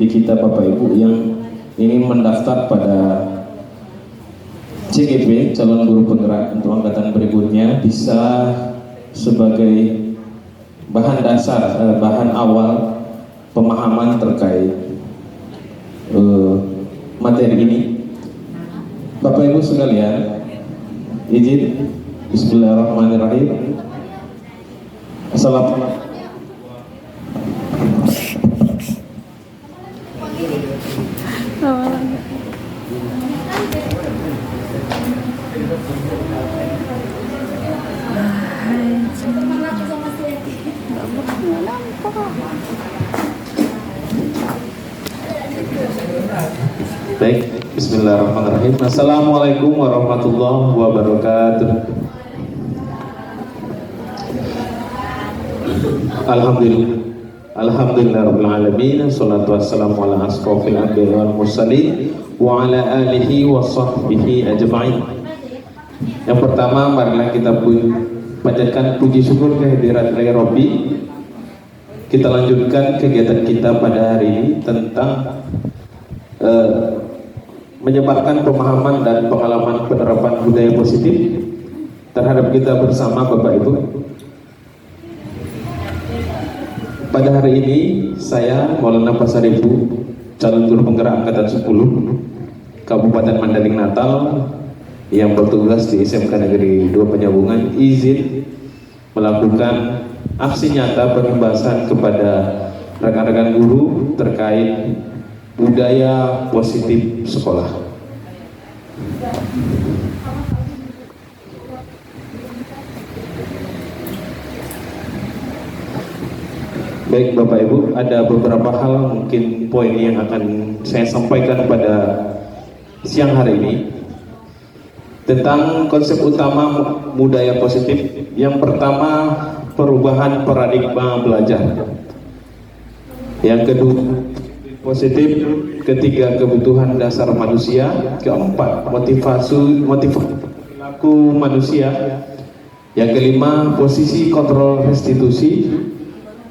di kita Bapak Ibu yang ingin mendaftar pada CGP calon guru penggerak untuk angkatan berikutnya bisa sebagai bahan dasar, bahan awal pemahaman terkait materi ini. Bapak Ibu sekalian, izin Bismillahirrahmanirrahim. Assalamualaikum. Baik, Bismillahirrahmanirrahim. Assalamualaikum warahmatullahi wabarakatuh. Alhamdulillah rabbil alamin. Salatu wassalamu ala asrofil anbiya'i wal mursalin wa ala alihi wa sahbihi ajma'in. Yang pertama, marilah kita panjatkan puji syukur kehadirat ilahi Rabbi. Kita lanjutkan kegiatan kita pada hari ini tentang menyebarkan pemahaman dan pengalaman penerapan budaya positif terhadap kita bersama Bapak Ibu. Pada hari ini saya Maulana Pasaribu, calon guru penggerak angkatan 10 Kabupaten Mandailing Natal yang bertugas di SMK Negeri 2 Penyambungan, izin melakukan aksi nyata pembahasan kepada rekan-rekan guru terkait budaya positif sekolah. Baik Bapak Ibu, ada beberapa hal mungkin poin yang akan saya sampaikan pada siang hari ini tentang konsep utama budaya positif. Yang pertama, perubahan paradigma belajar. Yang kedua, positif. Ketiga, kebutuhan dasar manusia. Keempat, motivasi perilaku manusia. Yang kelima, posisi kontrol restitusi.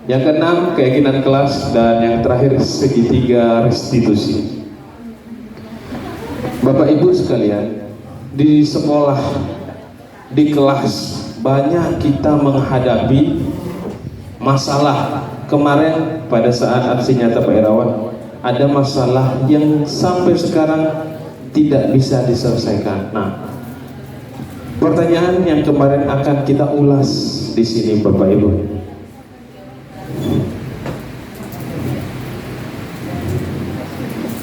Yang keenam, keyakinan kelas. Dan yang terakhir, segitiga restitusi. Bapak Ibu sekalian, di sekolah, di kelas, banyak kita menghadapi masalah. Kemarin pada saat aksi nyata Pak Irawan, ada masalah yang sampai sekarang tidak bisa diselesaikan. Nah, pertanyaan yang kemarin akan kita ulas di sini Bapak Ibu.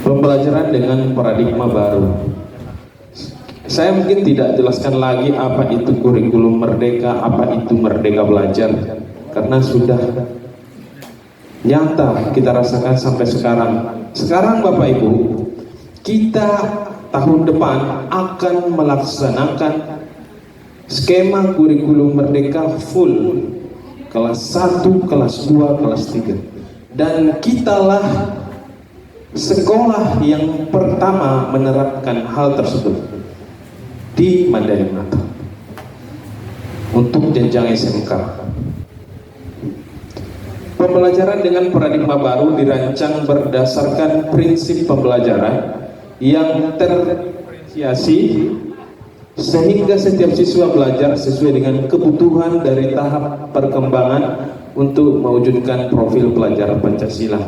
Pembelajaran dengan paradigma baru. Saya mungkin tidak jelaskan lagi apa itu kurikulum merdeka, apa itu merdeka belajar, karena sudah nyata kita rasakan sampai sekarang. Sekarang Bapak Ibu, kita tahun depan akan melaksanakan skema kurikulum merdeka full, kelas 1, kelas 2, kelas 3. Dan kitalah sekolah yang pertama menerapkan hal tersebut di Mandailing Natal untuk jenjang SMK. Pembelajaran dengan paradigma baru dirancang berdasarkan prinsip pembelajaran yang terdiferensiasi sehingga setiap siswa belajar sesuai dengan kebutuhan dari tahap perkembangan untuk mewujudkan profil pelajar Pancasila.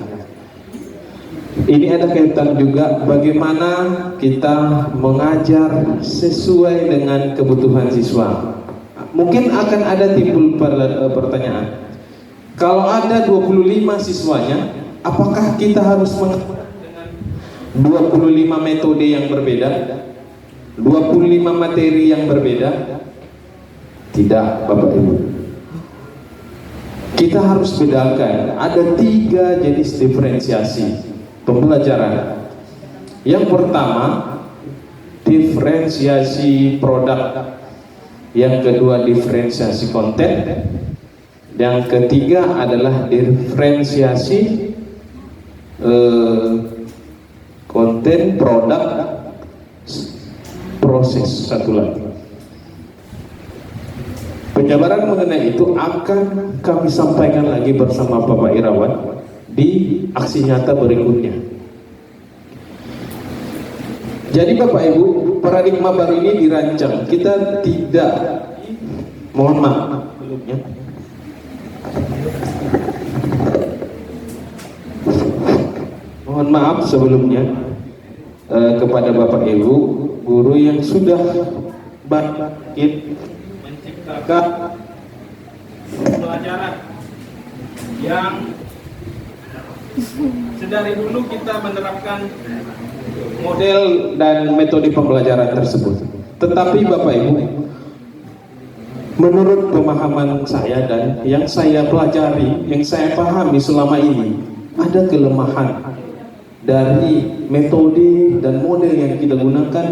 Ini ada kaitan juga bagaimana kita mengajar sesuai dengan kebutuhan siswa. Mungkin akan ada timbul pertanyaan, kalau ada 25 siswanya, apakah kita harus mengajar dengan 25 metode yang berbeda, 25 materi yang berbeda? Tidak Bapak Ibu. Kita harus bedakan, ada 3 jenis diferensiasi pembelajaran. Yang pertama, diferensiasi produk. Yang kedua, diferensiasi konten. Yang ketiga adalah diferensiasi konten, produk, proses. Satu lagi, penjabaran mengenai itu akan kami sampaikan lagi bersama Bapak Irawan di aksi nyata berikutnya. Jadi Bapak Ibu, paradigma baru ini dirancang. Kita tidak, mohon maaf sebelumnya. Mohon maaf sebelumnya kepada Bapak Ibu guru yang sudah bangkit menciptakan pelajaran yang sedari dulu kita menerapkan model dan metode pembelajaran tersebut. Tetapi Bapak Ibu, menurut pemahaman saya dan yang saya pelajari, yang saya pahami selama ini, ada kelemahan dari metode dan model yang kita gunakan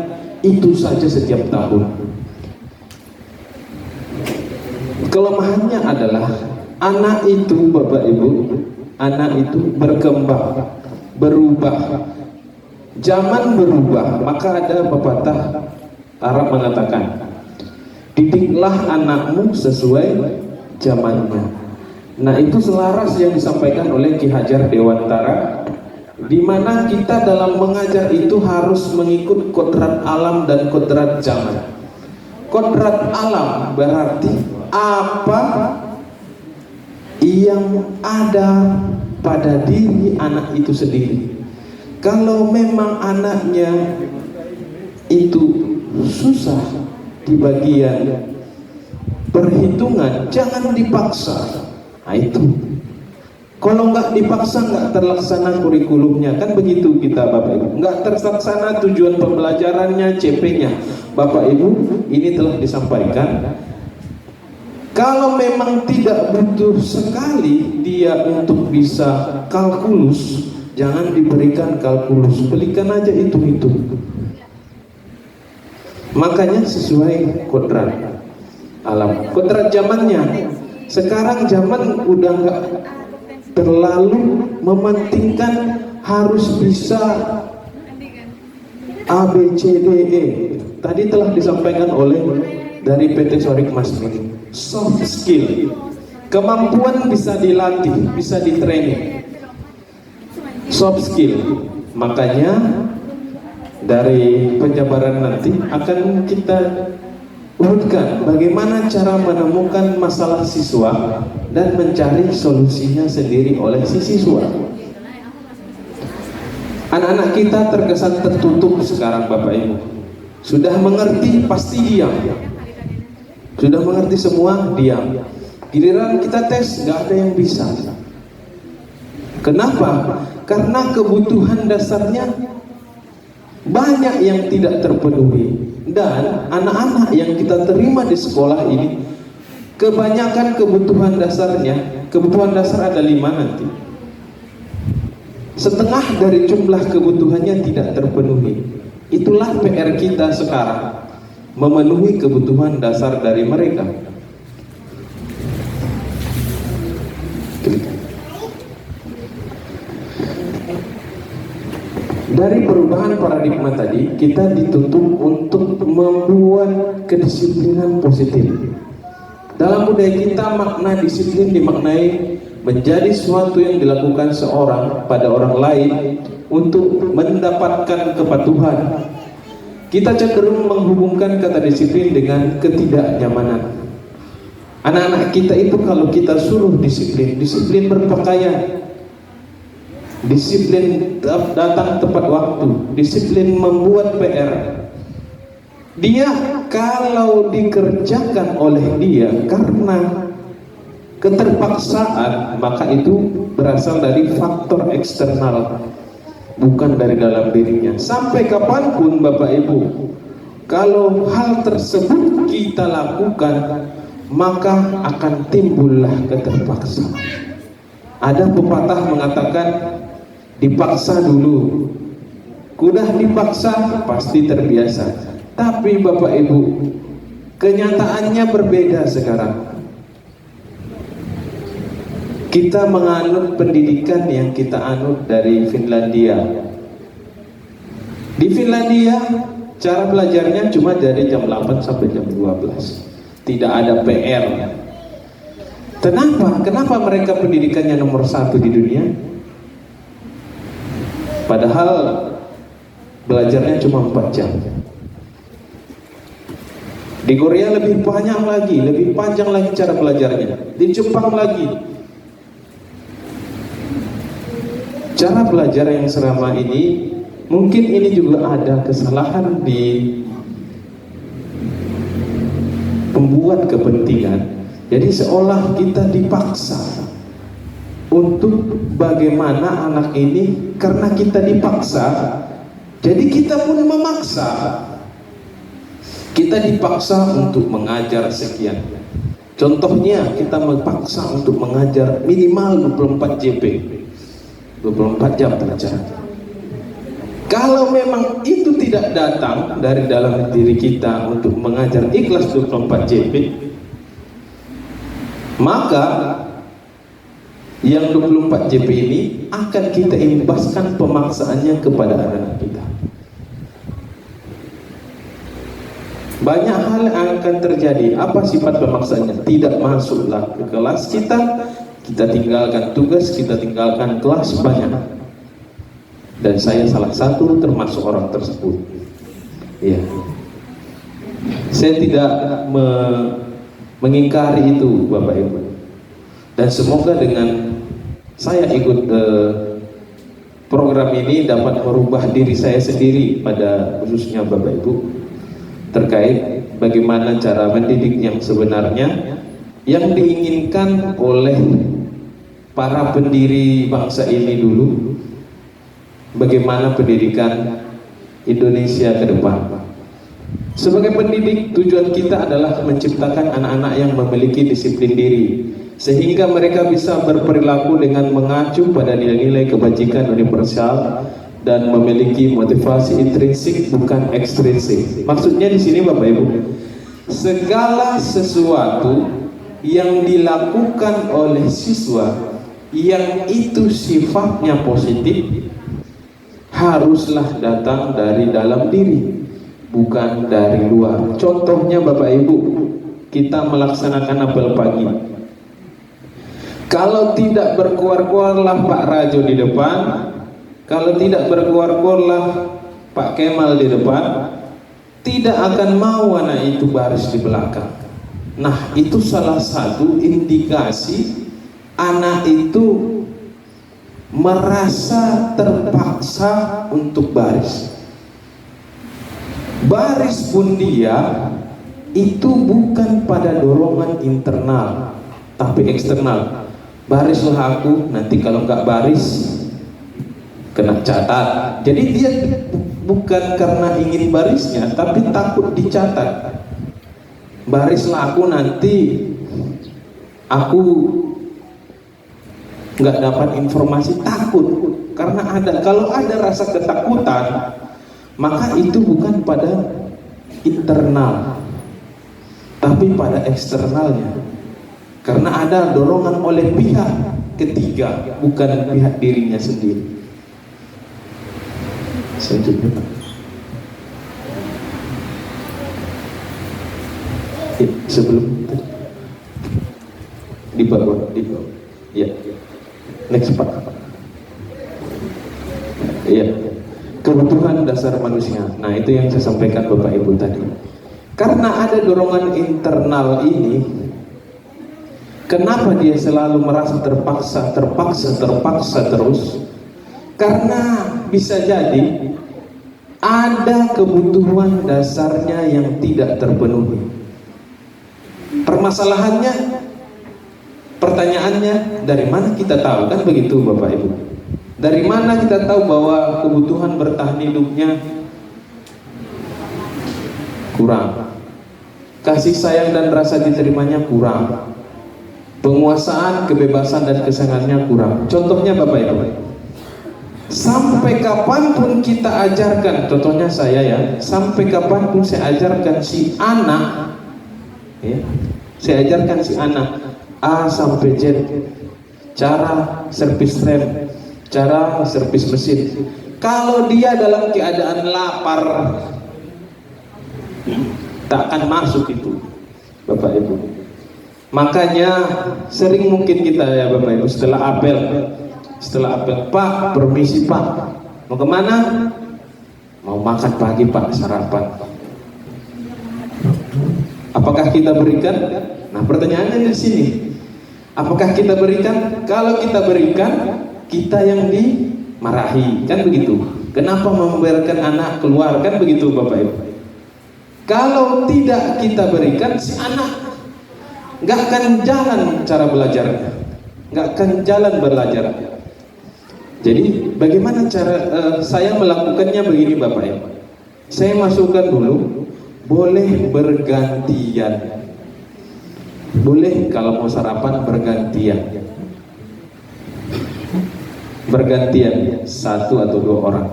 itu saja setiap tahun. Kelemahannya adalah anak itu, Bapak Ibu, anak itu berkembang, berubah. Zaman berubah, maka ada pepatah Arab mengatakan, didiklah anakmu sesuai zamannya. Nah, itu selaras yang disampaikan oleh Ki Hajar Dewantara, di mana kita dalam mengajar itu harus mengikut kodrat alam dan kodrat zaman. Kodrat alam berarti apa yang ada pada diri anak itu sendiri. Kalau memang anaknya itu susah di bagian perhitungan, jangan dipaksa. Nah, itu kalau nggak dipaksa nggak terlaksana kurikulumnya, kan begitu kita Bapak Ibu. Nggak terlaksana tujuan pembelajarannya, CP-nya. Bapak Ibu, ini telah disampaikan. Kalau memang tidak butuh sekali dia untuk bisa kalkulus, jangan diberikan kalkulus, belikan aja hitung-hitung. Makanya sesuai kodrat alam, kodrat zamannya. Sekarang zaman udah nggak terlalu mementingkan harus bisa A, B, C, D, E. Tadi telah disampaikan oleh dari PT Sorik Masmini. Soft skill, kemampuan bisa dilatih, bisa ditraining. Soft skill, makanya dari penjabaran nanti akan kita urutkan bagaimana cara menemukan masalah siswa dan mencari solusinya sendiri oleh si siswa. Anak-anak kita terkesan tertutup sekarang Bapak Ibu. Sudah mengerti pasti diam. Sudah mengerti semua diam. Giliran kita tes nggak ada yang bisa. Kenapa? Karena kebutuhan dasarnya banyak yang tidak terpenuhi. Dan anak-anak yang kita terima di sekolah ini, kebanyakan kebutuhan dasarnya, kebutuhan dasar ada 5 nanti. Setengah dari jumlah kebutuhannya tidak terpenuhi. Itulah PR kita sekarang, memenuhi kebutuhan dasar dari mereka. Dari perubahan paradigma tadi, kita dituntut untuk membuat kedisiplinan positif. Dalam budaya kita, makna disiplin dimaknai menjadi sesuatu yang dilakukan seorang pada orang lain untuk mendapatkan kepatuhan. Kita cenderung menghubungkan kata disiplin dengan ketidaknyamanan. Anak-anak kita itu kalau kita suruh disiplin, disiplin berpakaian, disiplin datang tepat waktu, disiplin membuat PR, dia kalau dikerjakan oleh dia karena keterpaksaan, maka itu berasal dari faktor eksternal, bukan dari dalam dirinya. Sampai kapanpun Bapak Ibu, kalau hal tersebut kita lakukan, maka akan timbullah keterpaksaan. Ada pepatah mengatakan, dipaksa dulu, kuda dipaksa pasti terbiasa. Tapi Bapak Ibu, kenyataannya berbeda sekarang. Kita menganut pendidikan yang kita anut dari Finlandia. Di Finlandia, cara belajarnya cuma dari jam 8 sampai jam 12. Tidak ada PR. Kenapa? Kenapa mereka pendidikannya nomor 1 di dunia? Padahal belajarnya cuma 4 jam. Di Korea lebih banyak lagi, lebih panjang lagi cara belajarnya. Di Jepang lagi. Cara belajar yang selama ini, mungkin ini juga ada kesalahan di pembuat kepentingan. Jadi seolah kita dipaksa untuk bagaimana anak ini, karena kita dipaksa, jadi kita pun memaksa. Kita dipaksa untuk mengajar sekian. Contohnya kita memaksa untuk mengajar minimal 24 JP, 24 jam pelajaran. Kalau memang itu tidak datang dari dalam diri kita untuk mengajar ikhlas 24 JP, maka yang 24 JP ini akan kita imbaskan pemaksaannya kepada anak-anak kita. Banyak hal yang akan terjadi. Apa sifat pemaksaannya? Tidak masuklah ke kelas kita tinggalkan tugas, kita tinggalkan kelas banyak. Dan saya salah satu termasuk orang tersebut. Ya. Saya tidak mengingkari itu, Bapak Ibu. Dan semoga dengan saya ikut program ini dapat merubah diri saya sendiri, pada khususnya Bapak Ibu, terkait bagaimana cara mendidik yang sebenarnya yang diinginkan oleh para pendiri bangsa ini dulu. Bagaimana pendidikan Indonesia ke depan. Sebagai pendidik, tujuan kita adalah menciptakan anak-anak yang memiliki disiplin diri, sehingga mereka bisa berperilaku dengan mengacu pada nilai-nilai kebajikan universal dan memiliki motivasi intrinsik bukan ekstrinsik. Maksudnya di sini Bapak Ibu, segala sesuatu yang dilakukan oleh siswa yang itu sifatnya positif haruslah datang dari dalam diri, bukan dari luar. Contohnya Bapak Ibu, kita melaksanakan apel pagi. Kalau tidak berkuar-kuarlah Pak Rajo di depan, kalau tidak berkuar-kuarlah Pak Kemal di depan, tidak akan mau anak itu baris di belakang. Nah, itu salah satu indikasi anak itu merasa terpaksa untuk baris. Baris pun dia itu bukan pada dorongan internal, tapi eksternal. Barislah aku, nanti kalau nggak baris kena catat. Jadi dia bukan karena ingin barisnya, tapi takut dicatat. Barislah aku, nanti aku nggak dapat informasi, takut. Karena kalau ada rasa ketakutan, maka itu bukan pada internal, tapi pada eksternalnya. Karena ada dorongan oleh pihak ketiga, bukan pihak dirinya sendiri. Selanjutnya Pak. Sebelum di bawah. Ya. Next Pak. Iya. Kebutuhan dasar manusia. Nah, itu yang saya sampaikan Bapak Ibu tadi. Karena ada dorongan internal ini, kenapa dia selalu merasa terpaksa terus? Karena bisa jadi ada kebutuhan dasarnya yang tidak terpenuhi. Permasalahannya, pertanyaannya, dari mana kita tahu? Kan begitu Bapak Ibu. Dari mana kita tahu bahwa kebutuhan bertahan hidupnya kurang? Kasih sayang dan rasa diterimanya kurang. Penguasaan, kebebasan dan kesenangannya kurang. Contohnya Bapak Ibu, sampai kapanpun kita ajarkan, contohnya saya ya, sampai kapanpun saya ajarkan si anak, ya, saya ajarkan si anak A sampai Z, cara servis rem, cara servis mesin. Kalau dia dalam keadaan lapar, tak akan masuk itu, Bapak Ibu. Makanya sering mungkin kita ya Bapak Ibu, setelah apel, Pak, permisi Pak, Mau kemana? Mau makan pagi Pak, sarapan. Apakah kita berikan? Nah, pertanyaannya di sini. Apakah kita berikan? Kalau kita berikan, kita yang dimarahi, kan begitu. Kenapa membiarkan anak keluar, kan begitu Bapak Ibu. Kalau tidak kita berikan, si anak nggak akan jalan cara belajarnya, nggak akan jalan belajar. Jadi bagaimana cara saya melakukannya begini Bapak Ibu. Saya masukkan dulu, boleh bergantian. Boleh kalau mau sarapan bergantian. Bergantian 1 atau 2 orang.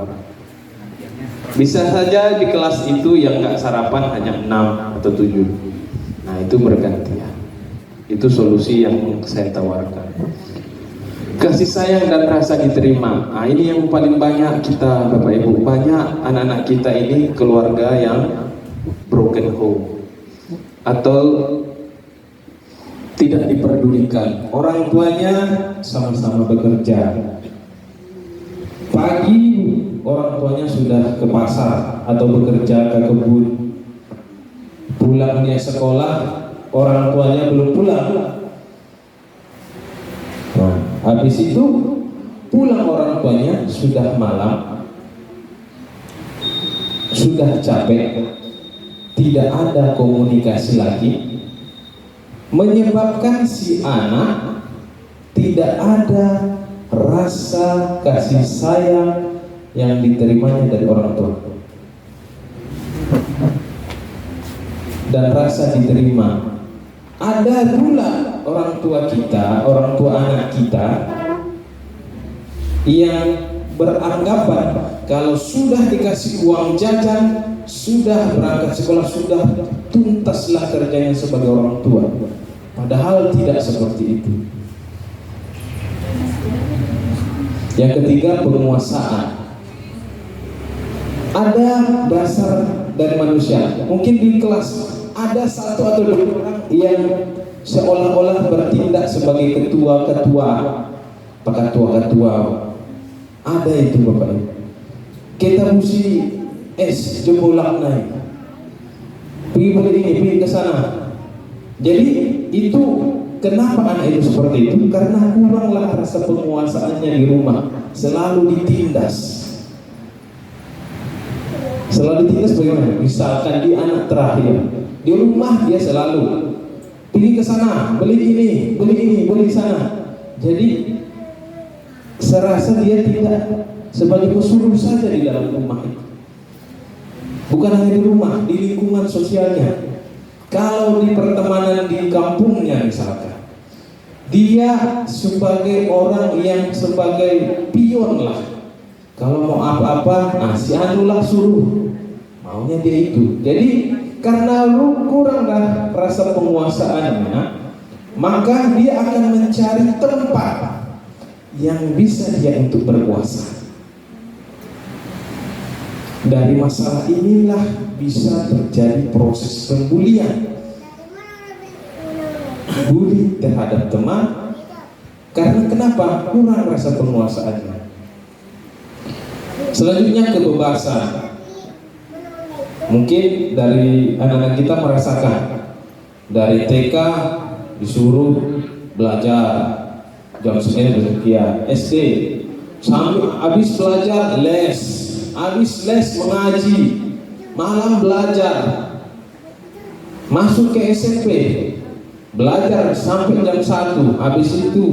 Bisa saja di kelas itu yang nggak sarapan hanya 6 atau 7. Nah, itu bergantian. Itu solusi yang saya tawarkan. Kasih sayang dan rasa diterima. Nah, ini yang paling banyak kita Bapak Ibu. Banyak anak-anak kita ini keluarga yang broken home atau tidak diperdulikan. Orang tuanya sama-sama bekerja. Pagi orang tuanya sudah ke pasar atau bekerja ke kebun. Pulangnya sekolah, orang tuanya belum pulang. Nah, habis itu pulang orang tuanya sudah malam, sudah capek, tidak ada komunikasi lagi, menyebabkan si anak tidak ada rasa kasih sayang yang diterimanya dari orang tua. Dan rasa diterima, ada pula orang tua kita, orang tua anak kita yang beranggapan kalau sudah dikasih uang jajan, sudah berangkat sekolah, sudah tuntaslah kerjanya sebagai orang tua. Padahal tidak seperti itu. Yang ketiga, penguasaan. Ada dasar dari manusia. Mungkin di kelas ada 1 atau 2 orang yang seolah-olah bertindak sebagai ketua-ketua, ketua-ketua. Ada itu Bapak Ibu. Kita mesti jebolan naik. Pergi beli ini, pergi ke sana. Jadi itu kenapa anak itu seperti itu? Karena kuranglah rasa penguasaannya di rumah. Selalu ditindas. Selalu ditindas bagaimana? Misalkan dia anak terakhir, di rumah dia selalu pergi ke sana, beli ini, beli sana. Jadi serasa dia tidak sebagai pesuruh saja di dalam rumah itu. Bukan hanya di rumah, di lingkungan sosialnya. Kalau di pertemanan di kampungnya misalkan, dia sebagai orang yang sebagai pion lah. Kalau mau apa-apa, si anulah suruh, maunya dia itu. Jadi karena kuranglah rasa penguasaannya, maka dia akan mencari tempat yang bisa dia untuk berkuasa. Dari masalah inilah bisa terjadi proses pembulian. Bully terhadap teman. Karena kenapa? Kurang rasa penguasaannya. Selanjutnya kebebasan. Mungkin dari anak-anak kita merasakan dari TK disuruh belajar jam sekian, SD sampai habis belajar les, habis les mengaji, malam belajar, masuk ke SMP belajar sampai jam 1, habis itu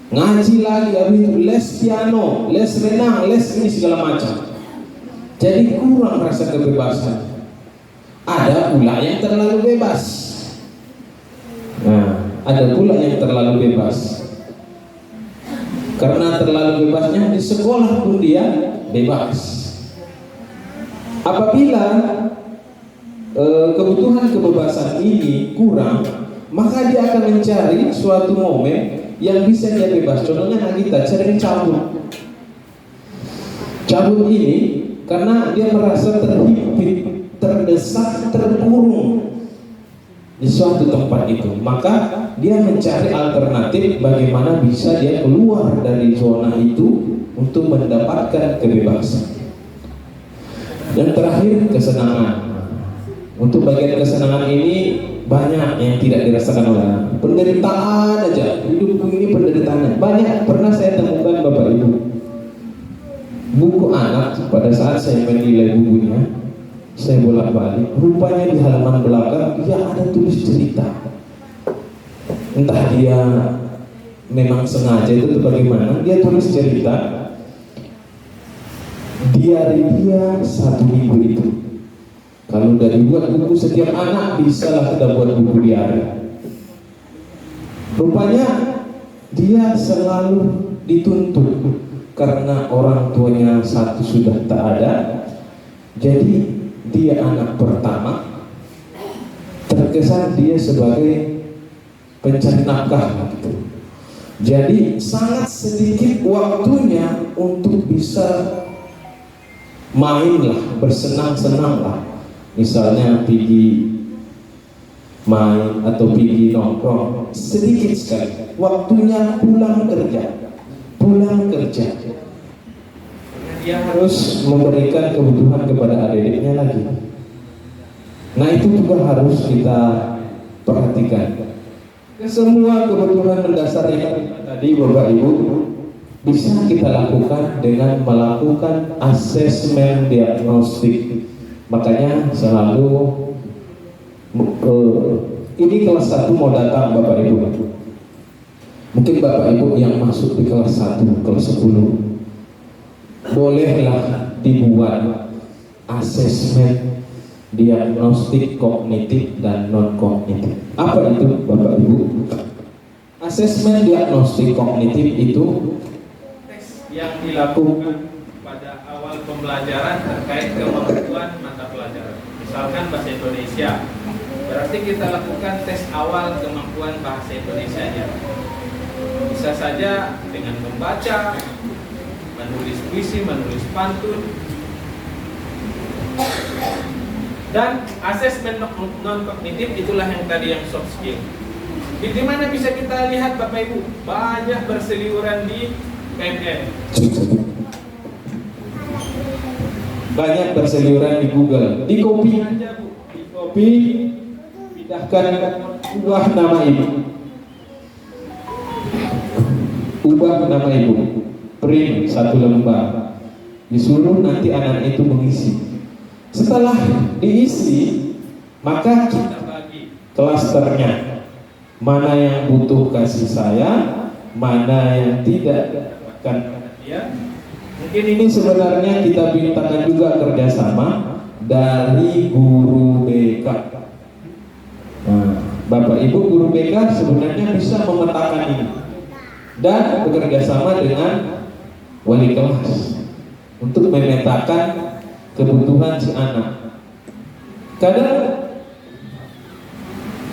ngaji lagi, habis itu les piano, les renang, les ini segala macam. Jadi kurang rasa kebebasan. Ada pula yang terlalu bebas. Nah, ada pula yang terlalu bebas. Karena terlalu bebasnya di sekolah pun dia bebas. Apabila kebutuhan kebebasan ini kurang, maka dia akan mencari suatu momen yang bisa dia bebas. Contohnya anak kita sering cabut. Cabut ini karena dia merasa terhimpit, terdesak, terkurung di suatu tempat itu, maka dia mencari alternatif bagaimana bisa dia keluar dari zona itu untuk mendapatkan kebebasan. Dan terakhir, kesenangan. Untuk bagian kesenangan ini banyak yang tidak dirasakan oleh anak. Penderitaan aja, hidupku ini penderitaan banyak. Pernah saya temukan Bapak Ibu, buku anak pada saat saya menilai bukunya, saya bolak-balik, rupanya di halaman belakang dia ada tulis cerita. Entah dia memang sengaja itu bagaimana, dia tulis cerita diari dia 1 minggu itu. Kalau udah dibuat buku, setiap anak bisa lah kita buat buku diari. Rupanya dia selalu dituntut karena orang tuanya satu sudah tak ada. Jadi dia anak pertama, terkesan dia sebagai pencari nafkah gitu. Jadi sangat sedikit waktunya untuk bisa mainlah, bersenang-senang lah. Misalnya pergi main atau pergi nongkrong, sedikit sekali. Waktunya pulang kerja. Dia harus memberikan kebutuhan kepada adik-adiknya lagi. Nah itu juga harus kita perhatikan. Semua kebutuhan mendasar yang tadi Bapak Ibu bisa kita lakukan dengan melakukan asesmen diagnostik. Makanya selalu ini kelas 1 mau datang Bapak Ibu. Mungkin Bapak Ibu yang masuk di kelas 1, kelas 10, bolehlah dibuat asesmen diagnostik kognitif dan non kognitif. Apa itu Bapak Ibu? Asesmen diagnostik kognitif itu tes yang dilakukan pada awal pembelajaran terkait kemampuan mata pelajaran. Misalkan bahasa Indonesia, berarti kita lakukan tes awal kemampuan bahasa Indonesianya. Bisa saja dengan membaca, menulis puisi, menulis pantun. Dan asesmen non kognitif itulah yang tadi yang soft skill. Di mana bisa kita lihat Bapak Ibu? Banyak berseliweran di PMN. Banyak berseliweran di Google. Di copy aja Bu. Di copy, pindahkan, ubah nama ibu. Ubah nama ibu. Print 1 lembar. Disuruh nanti anak itu mengisi. Setelah diisi, maka kita bagi klasternya. Mana yang butuh kasih sayang, mana yang tidak dapatkan perhatian. Mungkin ini sebenarnya kita mintakan juga kerjasama dari guru BK. Nah, Bapak Ibu guru BK sebenarnya bisa memetakan ini dan bekerja sama dengan wali kelas untuk memetakan kebutuhan si anak. Kadang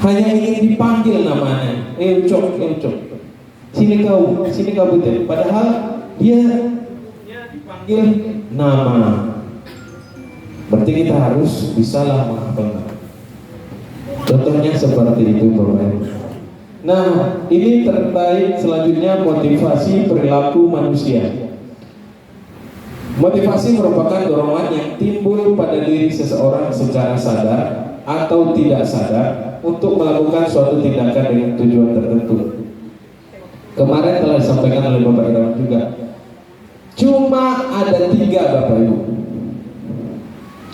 hanya ingin dipanggil namanya, Cok, sini kau butet. Padahal dia dipanggil nama. Berarti kita harus bisalah menghafal. Contohnya seperti itu Bapak. Nah, ini terkait selanjutnya motivasi perilaku manusia. Motivasi merupakan dorongan yang timbul pada diri seseorang secara sadar atau tidak sadar untuk melakukan suatu tindakan dengan tujuan tertentu. Kemarin telah disampaikan oleh Bapak Irawan juga. Cuma ada 3 Bapak Ibu.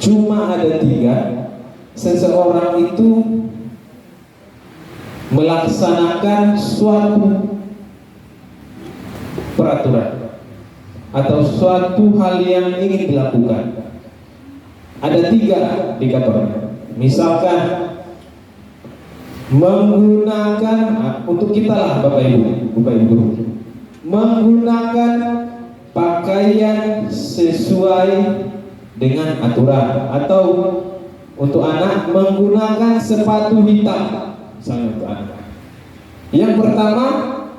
Cuma ada 3 seseorang itu melaksanakan suatu peraturan atau suatu hal yang ingin dilakukan. Ada 3 indikatornya. Misalkan menggunakan, untuk kita lah Bapak Ibu guru, menggunakan pakaian sesuai dengan aturan, atau untuk anak menggunakan sepatu hitam. Misalnya untuk anak. Yang pertama,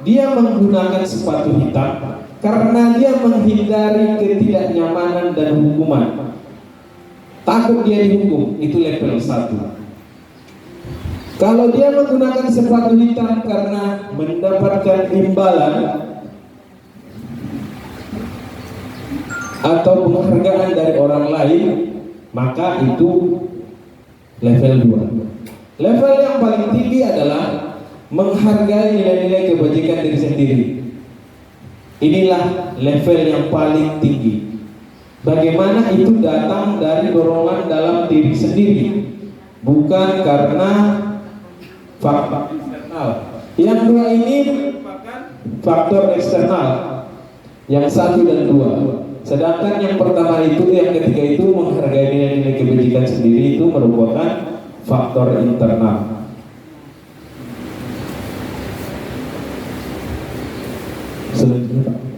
dia menggunakan sepatu hitam karena dia menghindari ketidaknyamanan dan hukuman. Takut dia dihukum, itu level 1. Kalau dia menggunakan sepatu hitam karena mendapatkan imbalan, atau penghargaan dari orang lain, maka itu level 2. Level yang paling tinggi adalah menghargai nilai-nilai kebajikan diri sendiri. Inilah level yang paling tinggi. Bagaimana itu datang dari dorongan dalam diri sendiri, bukan karena faktor eksternal. Yang dua ini merupakan faktor eksternal, yang 1 dan 2. Sedangkan yang pertama itu, yang ketiga itu menghargai nilai-nilai kebajikan sendiri, itu merupakan faktor internal. Selanjutnya Pak.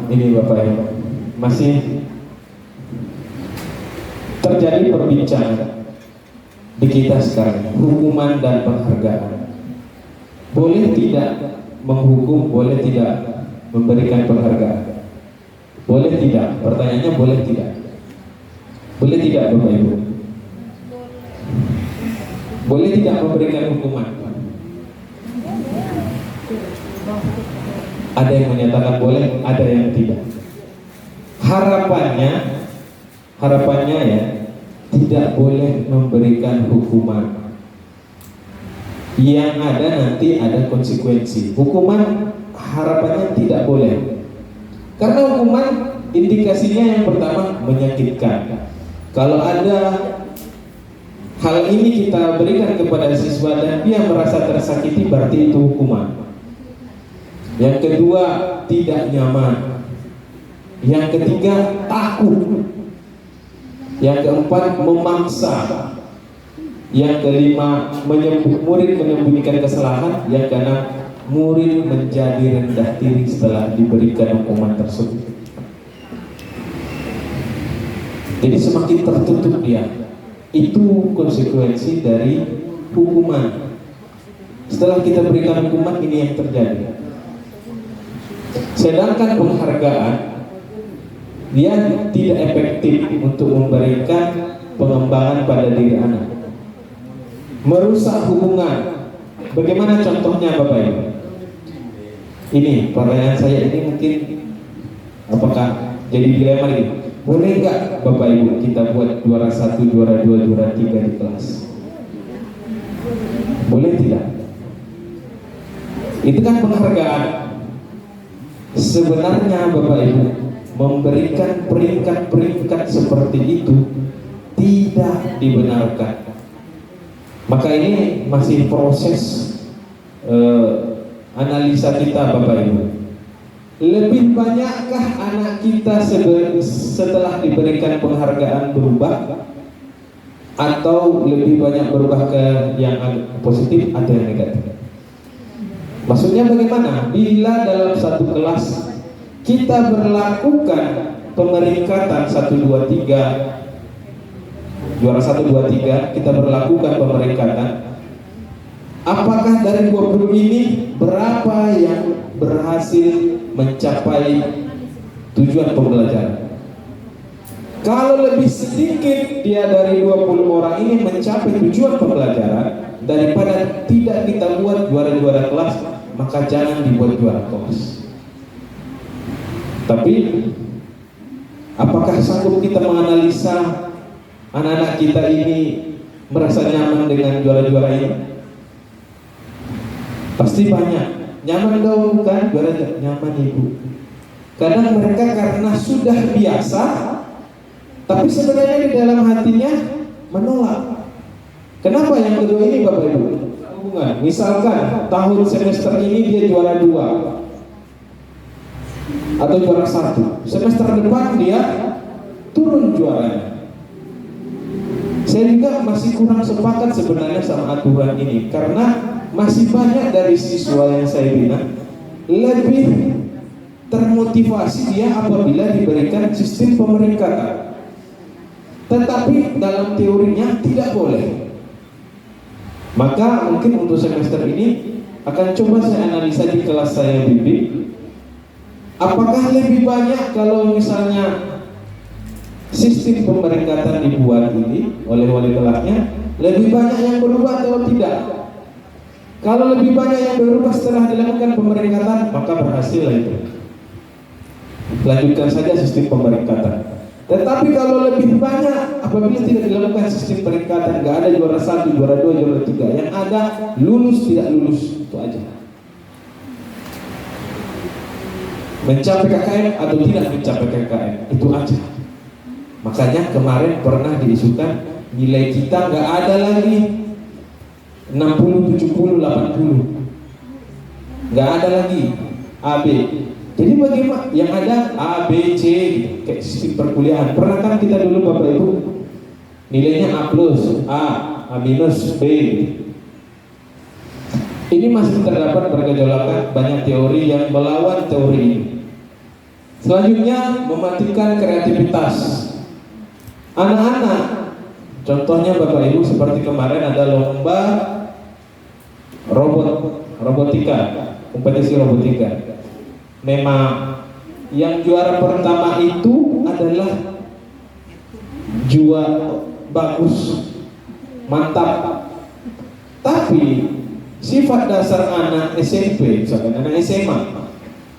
Ini Bapak Ibu, masih terjadi perbincangan di kita sekarang, hukuman dan penghargaan. Boleh tidak menghukum, boleh tidak memberikan penghargaan? Boleh tidak? Pertanyaannya boleh tidak? Boleh tidak Bapak Ibu? Boleh tidak memberikan hukuman? Ada yang menyatakan boleh, ada yang tidak. Harapannya ya, tidak boleh memberikan hukuman. Yang ada nanti ada konsekuensi. Hukuman harapannya tidak boleh. Karena hukuman indikasinya yang pertama menyakitkan. Kalau ada hal ini kita berikan kepada siswa dan dia merasa tersakiti, berarti itu hukuman. Yang kedua, tidak nyaman. Yang ketiga, takut. Yang keempat, memaksa. Yang kelima, murid menyembunyikan kesalahan. Yang keenam, murid menjadi rendah diri setelah diberikan hukuman tersebut. Jadi semakin tertutup dia. Itu konsekuensi dari hukuman. Setelah kita berikan hukuman, ini yang terjadi. Sedangkan penghargaan, dia tidak efektif untuk memberikan pengembangan pada diri anak, merusak hubungan. Bagaimana contohnya Bapak Ibu? Ini pertanyaan saya ini mungkin apakah jadi dilema ini? Boleh nggak Bapak Ibu kita buat juara 1, juara 2, juara 3 di kelas? Boleh tidak? Itu kan penghargaan. Sebenarnya Bapak Ibu, memberikan peringkat-peringkat seperti itu tidak dibenarkan. Maka ini masih proses analisa kita Bapak Ibu. Lebih banyakkah anak kita setelah diberikan penghargaan berubah, atau lebih banyak berubah ke yang positif atau yang negatif? Maksudnya bagaimana? Bila dalam satu kelas kita berlakukan pemeringkatan 1, 2, 3, juara 1, 2, 3, kita berlakukan pemeringkatan, apakah dari 20 ini berapa yang berhasil mencapai tujuan pembelajaran? Kalau lebih sedikit dia dari 20 orang ini mencapai tujuan pembelajaran, daripada tidak kita buat juara-juara kelas, maka jangan dibuat juara kelas. Tapi apakah sanggup kita menganalisa anak-anak kita ini merasa nyaman dengan juara-juara ini? Pasti banyak. Nyaman dong kan juara, nyaman Ibu. Kadang mereka karena sudah biasa, tapi sebenarnya di dalam hatinya menolak. Kenapa yang kedua ini Bapak Ibu? Hubungan. Misalkan tahun semester ini dia juara 2 atau juara 1, semester depan dia turun juaranya. Saya juga masih kurang sepakat sebenarnya sama aturan ini, karena masih banyak dari siswa yang saya bina lebih termotivasi dia apabila diberikan sistem pemeringkatan, tetapi dalam teorinya tidak boleh. Maka mungkin untuk semester ini akan coba saya analisa di kelas saya bimbing, apakah lebih banyak kalau misalnya sistem pemeringkatan dibuat ini oleh wali kelasnya, lebih banyak yang berubah atau tidak? Kalau lebih banyak yang berubah setelah dilakukan pemeringkatan, maka berhasil lah itu. Lanjutkan saja sistem pemeringkatan. Tetapi kalau lebih banyak apabila tidak dilakukan sistem peringkatan, nggak ada juara 1, juara 2, juara 3, yang ada lulus tidak lulus, itu aja. Mencapai KKM atau tidak mencapai KKM, itu aja. Makanya kemarin pernah diisukan nilai kita nggak ada lagi 60, 70, 80, nggak ada lagi AB. Jadi bagaimana? Yang ada A, B, C, kayak sistem perkuliahan. Pernah kan kita dulu Bapak Ibu nilainya A plus, A minus, B. Ini masih terdapat pergejolakan banyak teori yang melawan teori ini. Selanjutnya mematikan kreativitas anak-anak. Contohnya Bapak Ibu seperti kemarin ada lomba robotika, kompetisi robotika. Memang yang juara pertama itu adalah bagus, mantap. Tapi sifat dasar anak SMP, misalkan anak SMA,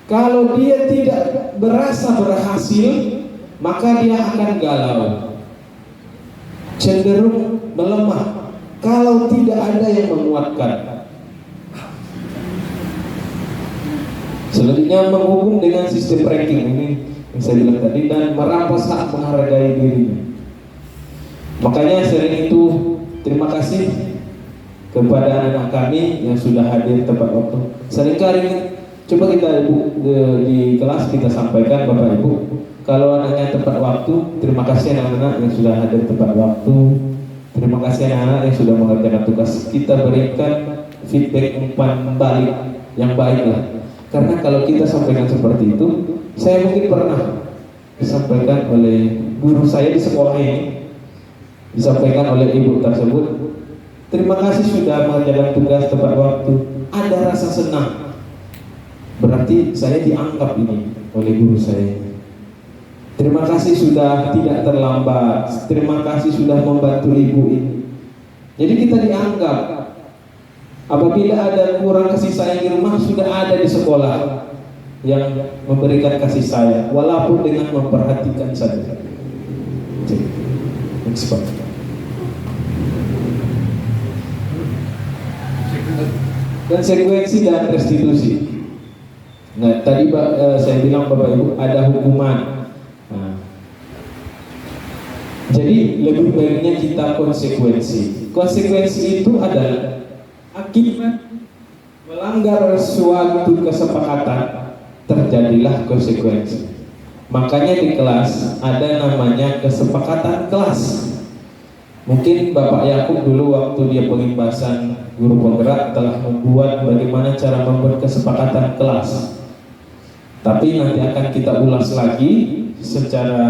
kalau dia tidak berasa berhasil, maka dia akan galau, cenderung melemah kalau tidak ada yang menguatkan. Selanjutnya menghubung dengan sistem ranking ini yang saya bilang tadi, dan merampas hak menghargai dirinya. Makanya sering itu terima kasih kepada anak-anak kami yang sudah hadir tepat waktu. Seringkali coba kita di kelas kita sampaikan Bapak Ibu, kalau anaknya tepat waktu, terima kasih anak-anak yang sudah hadir tepat waktu. Terima kasih anak-anak yang sudah mengerjakan tugas. Kita berikan feedback umpan balik yang baik lah. Karena kalau kita sampaikan seperti itu, saya mungkin pernah disampaikan oleh guru saya di sekolah ini, disampaikan oleh ibu tersebut, terima kasih sudah mengerjakan tugas tepat waktu. Ada rasa senang, berarti saya dianggap ini oleh guru saya. Terima kasih sudah tidak terlambat, terima kasih sudah membantu ibu ini. Jadi kita dianggap. Apabila ada kurang kasih sayang di rumah, sudah ada di sekolah yang memberikan kasih sayang, walaupun dengan memperhatikan saja. Konsekuensi dan restitusi. Nah, tadi saya bilang Bapak Ibu ada hukuman. Nah, jadi lebih baiknya kita konsekuensi. Konsekuensi itu adalah akibat melanggar suatu kesepakatan, terjadilah konsekuensi. Makanya di kelas ada namanya kesepakatan kelas. Mungkin Bapak Yakub dulu waktu dia pengibasan guru penggerak telah membuat bagaimana cara membuat kesepakatan kelas. Tapi nanti akan kita ulas lagi secara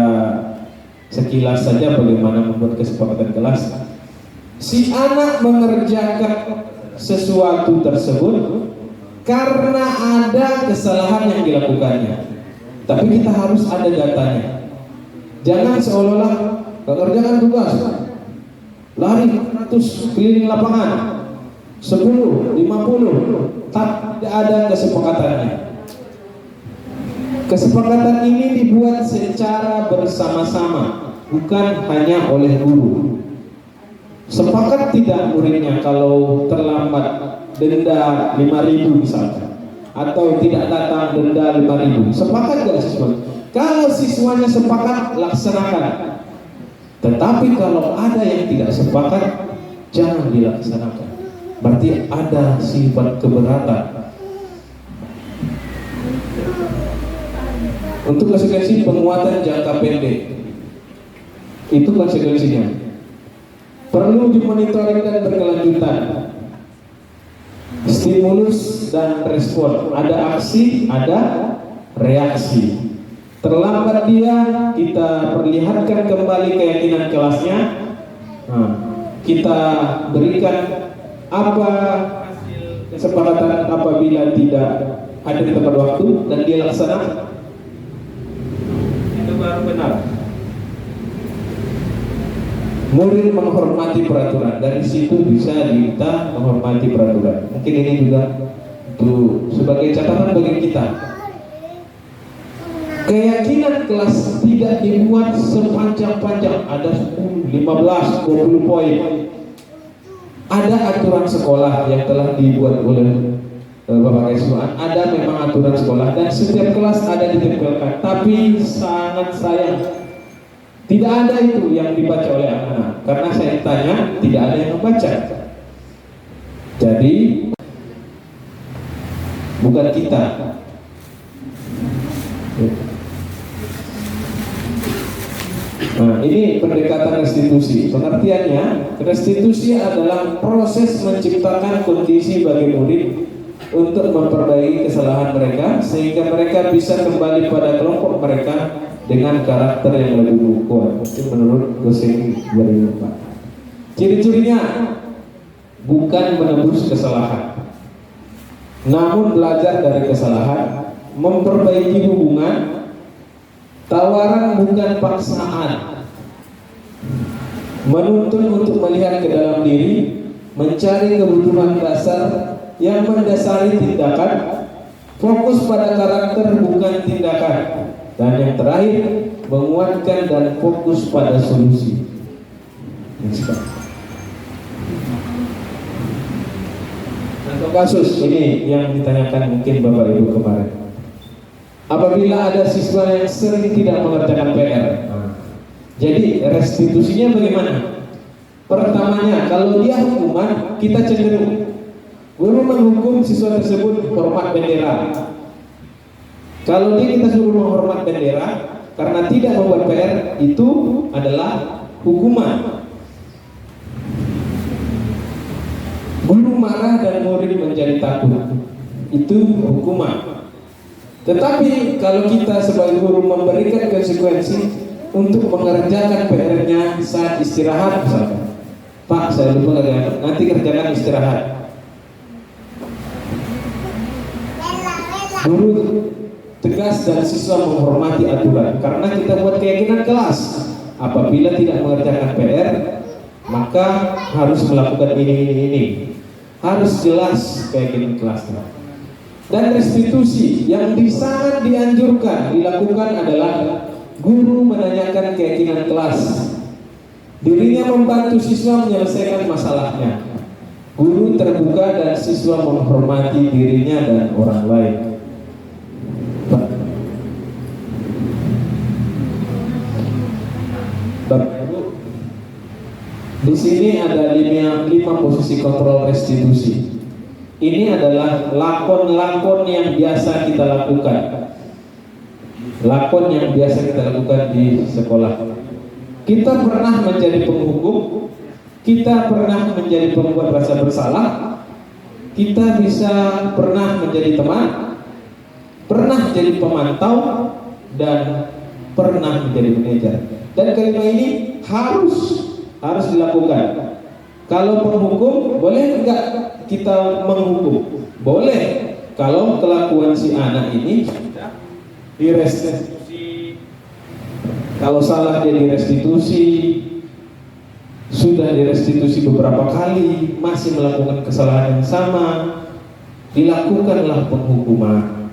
sekilas saja bagaimana membuat kesepakatan kelas. Si anak mengerjakan sesuatu tersebut karena ada kesalahan yang dilakukannya, tapi kita harus ada datanya. Jangan seolah-olah mengerjakan tugas lari 100 keliling lapangan 10, 50, tidak ada kesepakatannya. Kesepakatan ini dibuat secara bersama-sama, bukan hanya oleh guru. Sepakat tidak muridnya kalau terlambat denda 5.000 misalkan, atau tidak datang denda 5.000. Sepakat gak siswa? Kalau siswanya sepakat, laksanakan. Tetapi kalau ada yang tidak sepakat, jangan dilaksanakan. Berarti ada sifat keberatan. Untuk konsekuensi penguatan jangka pendek, itu konsekuensinya perlu dimonitoring dan berkelanjutan. Stimulus dan respon, ada aksi, ada reaksi. Terlambat dia, kita perlihatkan kembali keyakinan kelasnya. Kita berikan apa hasil kesepakatan apabila tidak ada di tempat waktu dan dia laksanakan, itu baru benar. Murid menghormati peraturan, dari situ bisa kita menghormati peraturan. Mungkin ini juga tuh sebagai catatan bagi kita. Keyakinan kelas tidak dibuat sepanjang-panjang, ada 10, 15, 20 poin. Ada aturan sekolah yang telah dibuat oleh Bapak Keswan, ada memang aturan sekolah dan setiap kelas ada ditempelkan. Tapi sangat sayang, tidak ada itu yang dibaca oleh anak-anak. Karena saya tanya, tidak ada yang membaca. Jadi bukan kita. Nah, ini pendekatan restitusi. Pengertiannya, restitusi adalah proses menciptakan kondisi bagi murid untuk memperbaiki kesalahan mereka sehingga mereka bisa kembali pada kelompok mereka dengan karakter yang lebih kuat. Itu menurut dosen 2004. Ciri-cirinya bukan menebus kesalahan, namun belajar dari kesalahan, memperbaiki hubungan, tawaran bukan paksaan, menuntun untuk melihat ke dalam diri, mencari kebutuhan dasar yang mendasari tindakan, fokus pada karakter bukan tindakan, dan yang terakhir menguatkan dan fokus pada solusi. Contoh kasus ini yang ditanyakan mungkin Bapak Ibu kemarin. Apabila ada siswa yang sering tidak mengerjakan PR, jadi restitusinya bagaimana? Pertamanya, kalau dia hukuman, kita cenderung guru menghukum siswa tersebut hormat bendera. Kalau dia kita suruh menghormat bendera karena tidak membuat PR, itu adalah hukuman. Guru marah dan murid menjadi takut, itu hukuman. Tetapi kalau kita sebagai guru memberikan konsekuensi untuk mengerjakan PR-nya saat istirahat, misalkan, Pak, saya lupa kerjakan, nanti kerjakan istirahat. Guru tegas dan siswa menghormati aturan karena kita buat keyakinan kelas. Apabila tidak mengerjakan PR, maka harus melakukan ini. Harus jelas keyakinan kelasnya. Dan restitusi yang sangat dianjurkan dilakukan adalah guru menanyakan keyakinan kelas. Dirinya membantu siswa menyelesaikan masalahnya. Guru terbuka dan siswa menghormati dirinya dan orang lain. Bapak Ibu, di sini ada 5 posisi kontrol restitusi. Ini adalah lakon-lakon yang biasa kita lakukan. Lakon yang biasa kita lakukan di sekolah. Kita pernah menjadi penghukum, kita pernah menjadi pembuat rasa bersalah, kita bisa pernah menjadi teman, pernah jadi pemantau, dan pernah menjadi manajer. Dan kelima ini harus dilakukan. Kalau penghukum, boleh enggak kita menghukum? Boleh. Kalau kelakuan si anak ini direstitusi, kalau salah dia direstitusi, sudah direstitusi beberapa kali, masih melakukan kesalahan yang sama, dilakukanlah penghukuman.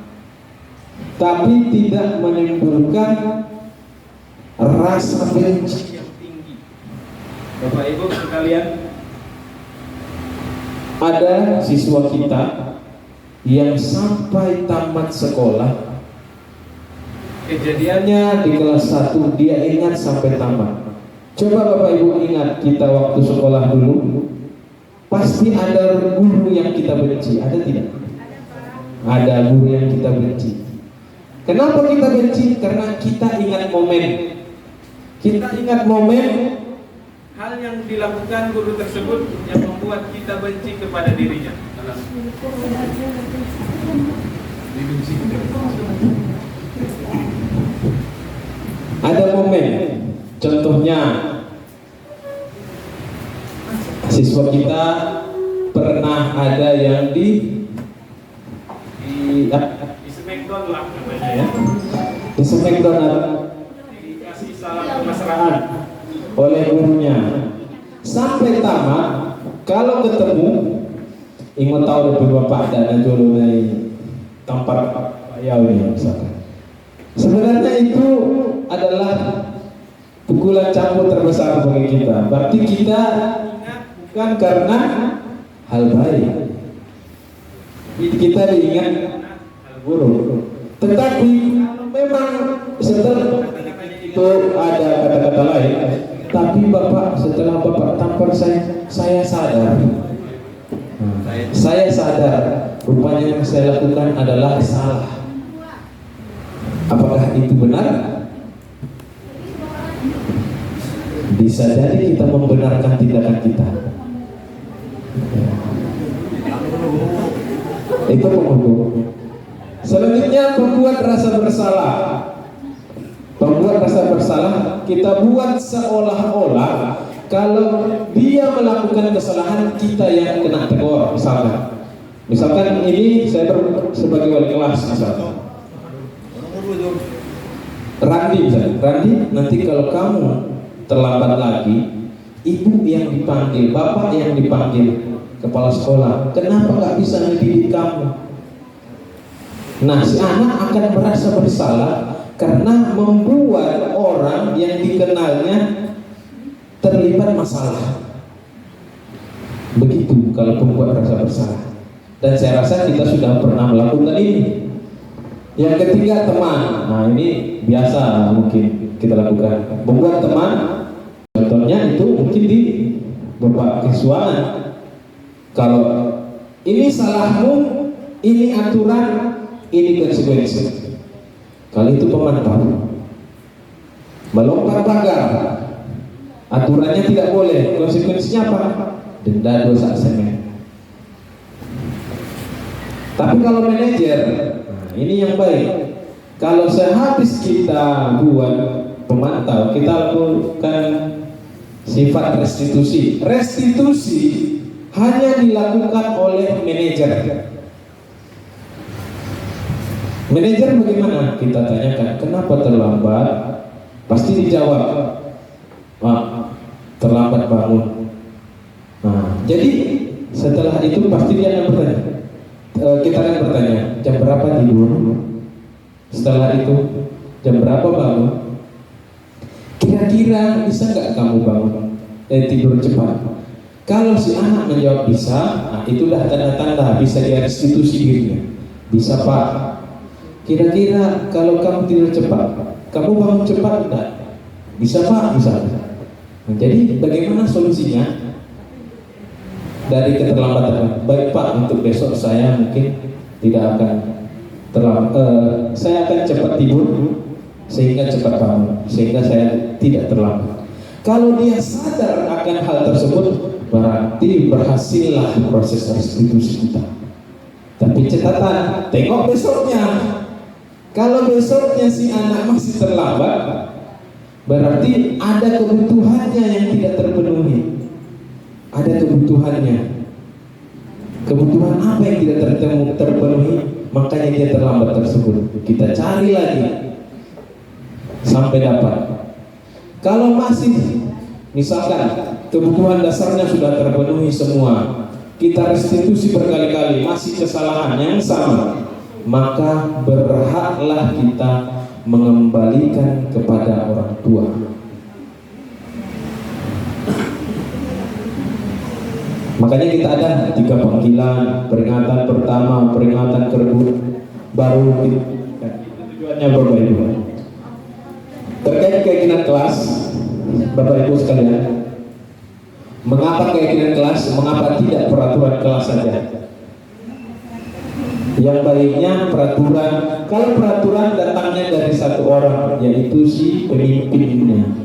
Tapi tidak menimbulkan rasa benci yang tinggi. Bapak Ibu sekalian, ada siswa kita yang sampai tamat sekolah, kejadiannya di kelas 1 dia ingat sampai tamat. Coba Bapak Ibu ingat kita waktu sekolah dulu, pasti ada guru yang kita benci, ada tidak? Ada guru yang kita benci. Kenapa kita benci? Karena kita ingat momen. Kita ingat momen hal yang dilakukan guru tersebut yang membuat kita benci kepada dirinya. Ada momen, contohnya siswa kita pernah ada yang di smackdown lah namanya ya, di smackdown, dikasih salam kemesraan oleh gurunya. sampai tamat. Kalau ketemu ingin tahu lebih bapak dan dulu naik tampar ayau ini misalkan, sebenarnya itu adalah pukulan cambuk terbesar bagi kita. Berarti kita bukan karena hal baik, kita diingat hal buruk. Tetapi memang setelah itu ada kata-kata lain, tapi bapak setelah bapak tampar saya sadar, saya sadar rupanya yang saya lakukan adalah salah. Apakah itu benar? Bisa jadi kita membenarkan tindakan kita. Itu penghukum. Selanjutnya pembuat rasa bersalah. Pembuat rasa bersalah kita buat seolah-olah kalau dia melakukan kesalahan kita yang kena tegur. Misalkan ini saya sebagai wali kelas misalkan. Randi misalnya, Randi nanti kalau kamu terlambat lagi, ibu yang dipanggil, bapak yang dipanggil, kepala sekolah, kenapa nggak bisa mendidik kamu? Nah, si anak akan merasa bersalah karena membuat orang yang dikenalnya terlibat masalah. Begitu kalau pembuat rasa bersalah. Dan saya rasa kita sudah pernah melakukan ini. Yang ketiga, teman. Nah, ini biasa mungkin kita lakukan. Membuat teman, contohnya itu mungkin di beberapa keuangan. Kalau ini salahmu, ini aturan, ini konsekuensi. Kalau itu pemantau, melompat pagar, aturannya tidak boleh, konsekuensinya apa? Denda 2 sak semen. Tapi kalau manajer, ini yang baik. Kalau sehabis kita buat pemantau, kita lakukan sifat restitusi. Restitusi hanya dilakukan oleh manajer. Manajer bagaimana? Kita tanyakan, kenapa terlambat? Pasti dijawab, Pak, terlambat bangun. Nah, jadi setelah itu pasti dia akan bertanya. Kita akan bertanya, jam berapa tidur? Setelah itu, jam berapa bangun? Kira-kira bisa nggak kamu bangun? Tidur cepat. Kalau si anak menjawab bisa, nah itulah tanda-tanda bisa dia restitusi dirinya. Bisa Pak. Kira-kira kalau kamu tidur cepat, kamu bangun cepat enggak? Bisa Pak, bisa. Nah, jadi bagaimana solusinya dari keterlambatan? Baik Pak, untuk besok saya mungkin tidak akan saya akan cepat tidur sehingga cepat bangun, sehingga saya tidak terlambat. Kalau dia sadar akan hal tersebut, berarti berhasillah proses restitusi kita. Tapi catatan, tengok besoknya. Kalau besoknya si anak masih terlambat, berarti ada kebutuhannya yang tidak terpenuhi. Ada kebutuhannya. Kebutuhan apa yang tidak terpenuhi, makanya dia terlambat tersebut. Kita cari lagi sampai dapat. Kalau masih, misalkan kebutuhan dasarnya sudah terpenuhi semua, kita restitusi berkali-kali, masih kesalahan yang sama, maka berhaklah kita mengembalikan kepada orang tua. Makanya kita ada 3 panggilan: peringatan pertama, peringatan kedua, baru tujuannya Bapak Ibu. Terkait keyakinan kelas, Bapak Ibu sekalian, mengapa keyakinan kelas, mengapa tidak peraturan kelas saja? Yang baiknya peraturan, kalau peraturan datangnya dari satu orang, yaitu si pemimpinnya.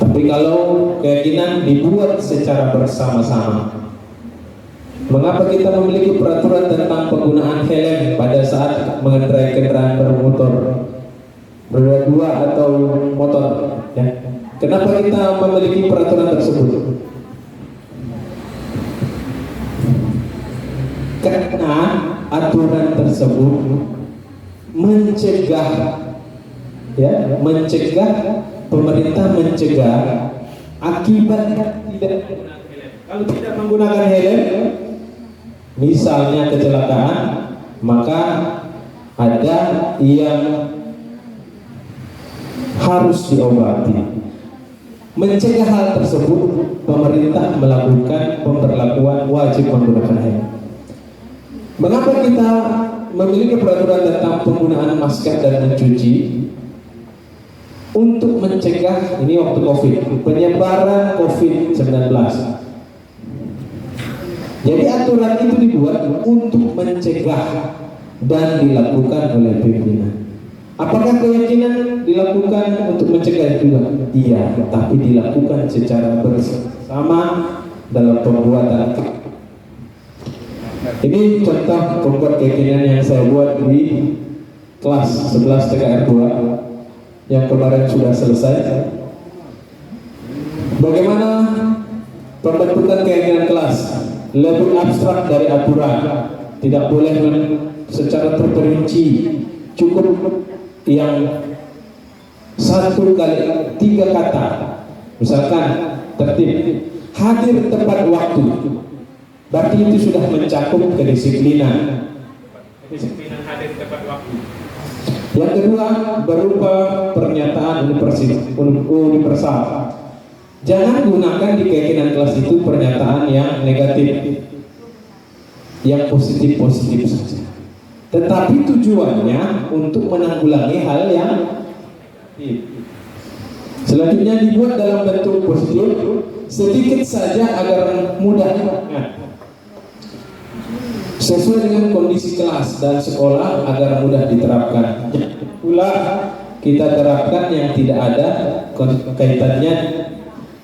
Tapi kalau keyakinan dibuat secara bersama-sama. Mengapa kita memiliki peraturan tentang penggunaan helm pada saat mengendarai kendaraan bermotor, roda 2 atau motor? Ya. Kenapa kita memiliki peraturan tersebut? Karena aturan tersebut mencegah, ya, pemerintah mencegah Akibat tidak menggunakan helm. Kalau tidak menggunakan helm, misalnya kecelakaan, maka ada yang harus diobati. Mencegah hal tersebut, pemerintah melakukan pemberlakuan wajib menggunakan helm. Mengapa kita memiliki peraturan tentang penggunaan masker dan mencuci? Untuk mencegah, ini waktu COVID, penyebaran COVID-19. Jadi aturan itu dibuat untuk mencegah dan dilakukan oleh pimpinan. Apakah keyakinan dilakukan untuk mencegah juga? Iya, tapi dilakukan secara bersama dalam pembuatan. Ini contoh pembuat keyakinan yang saya buat di kelas 11 TKR 2 yang kemarin sudah selesai. Bagaimana pembentukan keyakinan kelas? Lebih abstrak dari aturan, tidak boleh secara terperinci, cukup yang 1 kali 3 kata. Misalkan tertib, hadir tepat waktu, berarti itu sudah mencakup kedisiplinan. Kedisiplinan hadir tepat waktu. Yang kedua, berupa pernyataan universal. Jangan gunakan di keyakinan kelas itu pernyataan yang negatif, yang positif-positif saja. Tetapi tujuannya untuk menanggulangi hal yang negatif. Selanjutnya dibuat dalam bentuk positif, sedikit saja agar mudah diingat. Sesuai dengan kondisi kelas dan sekolah agar mudah diterapkan. Pula kita terapkan yang tidak ada kaitannya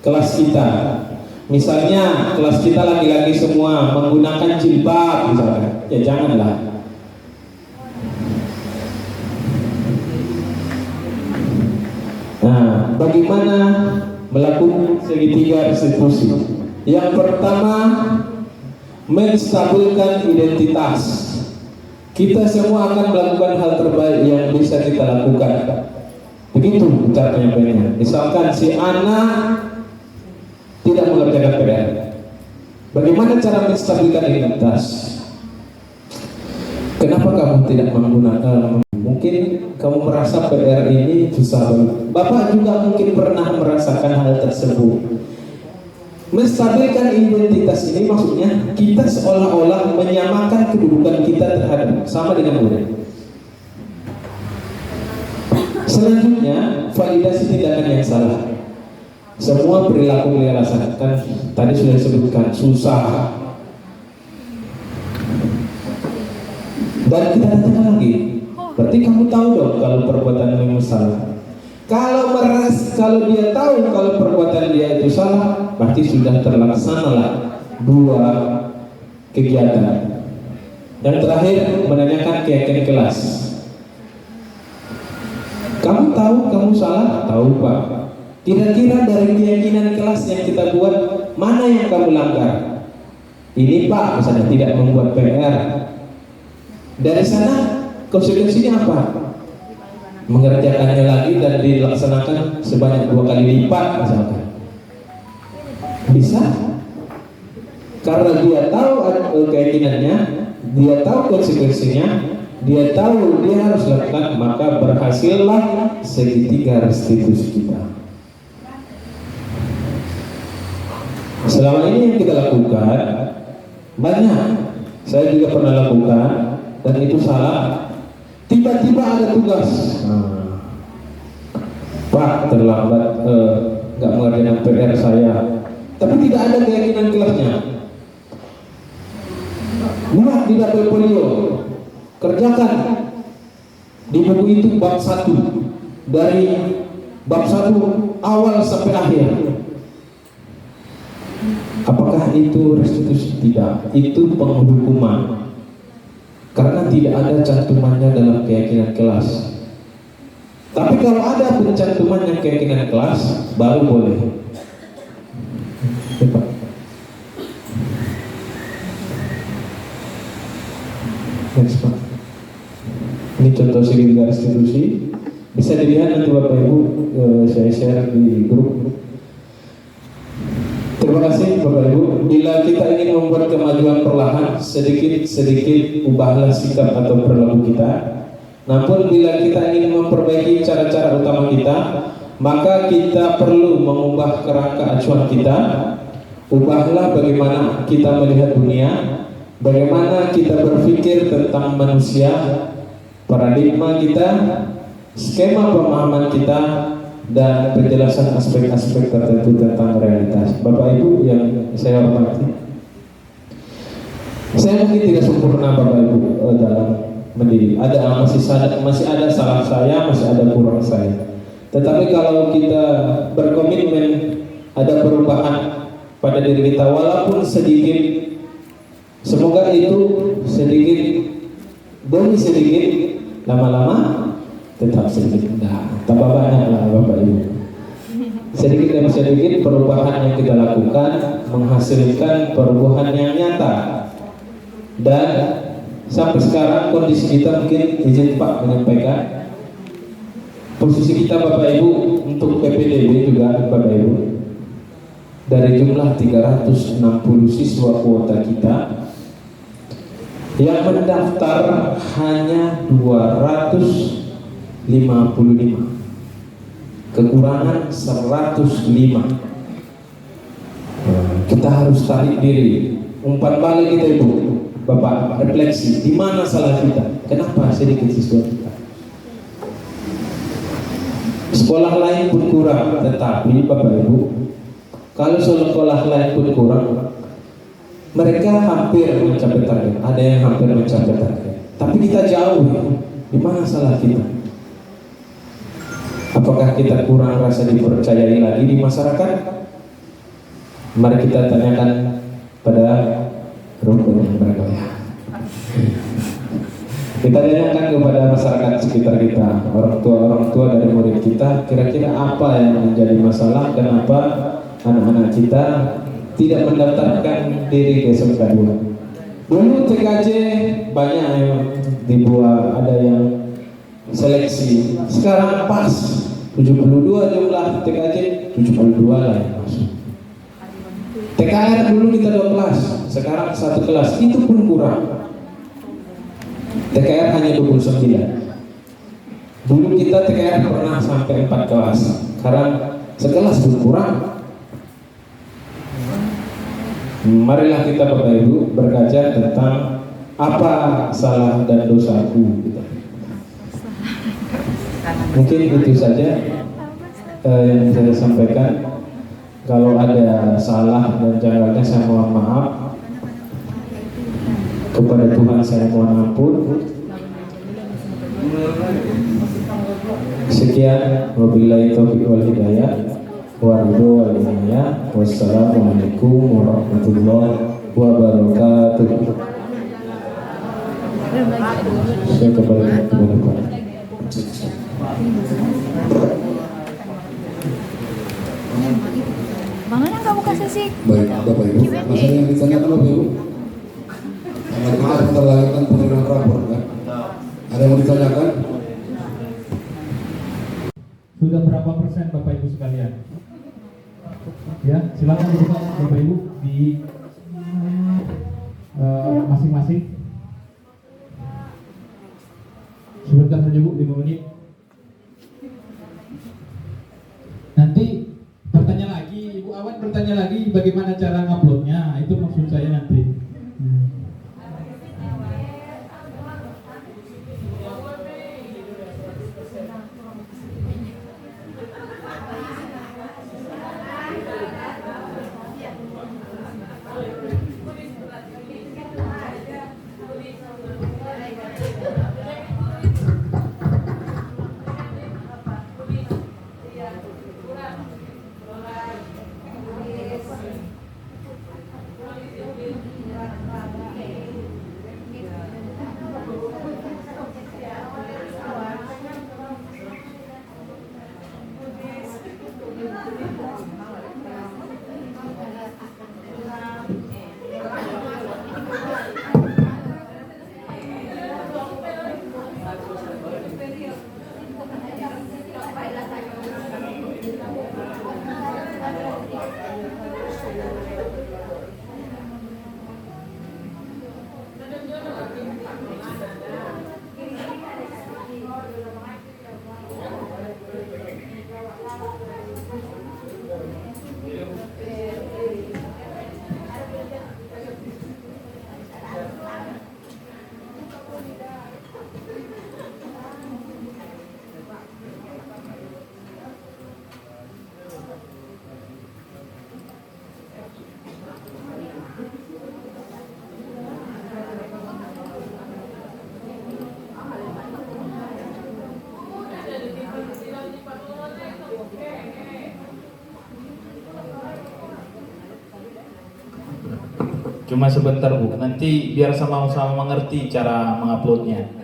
kelas kita. Misalnya kelas kita laki-laki semua menggunakan jilbab misalkan, ya janganlah. Nah, bagaimana melakukan segitiga restitusi? Yang pertama, menstabilkan identitas. Kita semua akan melakukan hal terbaik yang bisa kita lakukan. Begitu cara penyampaiannya. Misalkan si anak tidak mengerjakan PR. Bagaimana cara menstabilkan identitas? Kenapa kamu tidak menggunakan? Mungkin kamu merasa PR ini susah. Bapak juga mungkin pernah merasakan hal tersebut. Menstabilkan identitas ini maksudnya kita seolah-olah menyamakan kedudukan kita terhadap sama dengan murid. Selanjutnya, validasi tindakan yang salah. Semua perilaku yang rasakan tadi sudah disebutkan susah. Dan kita katakan lagi, berarti kamu tahu dong kalau perbuatan kamu salah. Kalau dia tahu kalau perbuatan dia itu salah, berarti sudah terlaksanalah 2 kegiatan. Yang terakhir, menanyakan keyakinan kelas. Kamu tahu kamu salah? Tahu Pak. Kira-kira dari keyakinan kelas yang kita buat, mana yang kamu langgar? Ini Pak, misalnya tidak membuat PR. Dari sana konsekuensinya apa? Mengerjakannya lagi dan dilaksanakan sebanyak 2 kali lipat misalkan. Bisa? Karena dia tahu keyakinannya, dia tahu konsekuensinya, dia tahu dia harus lakukan, maka berhasillah segitiga restitusi kita. Selama ini yang kita lakukan banyak, saya juga pernah lakukan dan itu salah. Tiba-tiba ada tugas, Pak terlambat, nggak mengerjakan PR saya, tapi tidak ada keyakinan kelasnya. Mudah di dapil polio, kerjakan di buku itu bab 1 dari bab 1 awal sampai akhir. Apakah itu restitusi? Tidak, itu penghukuman. Karena tidak ada cantumannya dalam keyakinan kelas. Tapi kalau ada pencantumannya keyakinan kelas, baru boleh. Next, Pak. Ini contoh segitiga restitusi. Bisa dilihat nanti Bapak Ibu, saya share di grup. Terima kasih Bapak Ibu. Bila kita ingin membuat kemajuan perlahan, sedikit-sedikit ubahlah sikap atau perilaku kita. Namun bila kita ingin memperbaiki cara-cara utama kita, maka kita perlu mengubah kerangka acuan kita. Ubahlah bagaimana kita melihat dunia, bagaimana kita berpikir tentang manusia, paradigma kita, skema pemahaman kita, dan penjelasan aspek-aspek tertentu tentang realitas. Bapak Ibu yang saya hormati, saya mungkin tidak sempurna Bapak Ibu dalam mendidik. Masih ada salah saya, masih ada kurang saya. Tetapi kalau kita berkomitmen ada perubahan pada diri kita, walaupun sedikit, semoga itu sedikit demi sedikit, lama-lama tetap sedikit, tambah banyak lah Bapak Ibu. Sedikit demi sedikit perubahan yang kita lakukan menghasilkan perubahan yang nyata. Dan sampai sekarang kondisi kita, mungkin izin Pak menyampaikan, posisi kita Bapak Ibu untuk PPDB juga Bapak Ibu, dari jumlah 360 siswa kuota kita, yang mendaftar hanya 255, kekurangan 105. Kita harus tarik diri, umpan balik kita Ibu, Bapak, refleksi, di mana salah kita? Kenapa sedikit siswa kita? Sekolah lain pun kurang, tetapi Bapak Ibu, kalau sekolah lain pun kurang, mereka hampir mencapai target. Ada yang hampir mencapai target, tapi kita jauh. Di mana salah kita? Apakah kita kurang rasa dipercayai lagi di masyarakat? Mari kita tanyakan pada rukun yang berbeda. Kita tanyakan kepada masyarakat sekitar kita, orang tua dari murid kita, kira-kira apa yang menjadi masalah, kenapa anak-anak kita tidak mendaftarkan diri ke SMK 2. Dulu TKJ banyak yang dibuat, ada yang seleksi. Sekarang pas 72 jumlah TKJ, 72 lah yang masuk. TKR dulu kita 2 kelas, sekarang 1 kelas, itu pun kurang. TKR hanya 29. Dulu kita TKR pernah sampai 4 kelas, sekarang sekelas pun kurang. Marilah kita Bapak Ibu berkaca tentang apa salah dan dosaku kita. Mungkin itu saja yang saya sampaikan. Kalau ada salah dan jalannya saya mohon maaf. Kepada Tuhan saya mohon ampun. Sekian, wabillahi taufiq wal hidayah. Wassalamualaikum warahmatullahi wabarakatuh. Saya kembali kepada Pak. Mana kamu kasih sih? Baik, Bapak Ibu. Masalah yang ditanyakan Bapak Ibu. Karena kita memperlakukan penerimaan rapor kan? Ada yang mau ditanyakan? Sudah berapa persen Bapak Ibu sekalian? Ya, silakan Bapak Ibu di masing-masing. Sebentar saja Bu, 5 menit. Nanti bertanya lagi, Ibu Awan bertanya lagi bagaimana cara nguploadnya, itu maksud saya nanti. Cuma sebentar Bu, nanti biar sama-sama mengerti cara menguploadnya.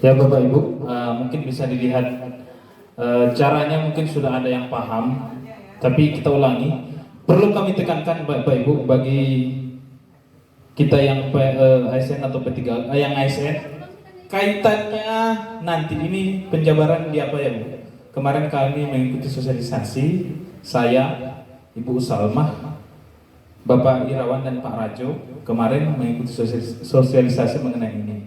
Ya Bapak Ibu, mungkin bisa dilihat caranya, mungkin sudah ada yang paham, tapi kita ulangi. Perlu kami tekankan Bapak Ibu, bagi kita yang ASN atau P3 yang ASN, kaitannya nanti ini penjabaran di apa ya Bu? Kemarin kami mengikuti sosialisasi, saya, Ibu Salmah, Bapak Irawan dan Pak Rajo kemarin mengikuti sosialisasi mengenai ini.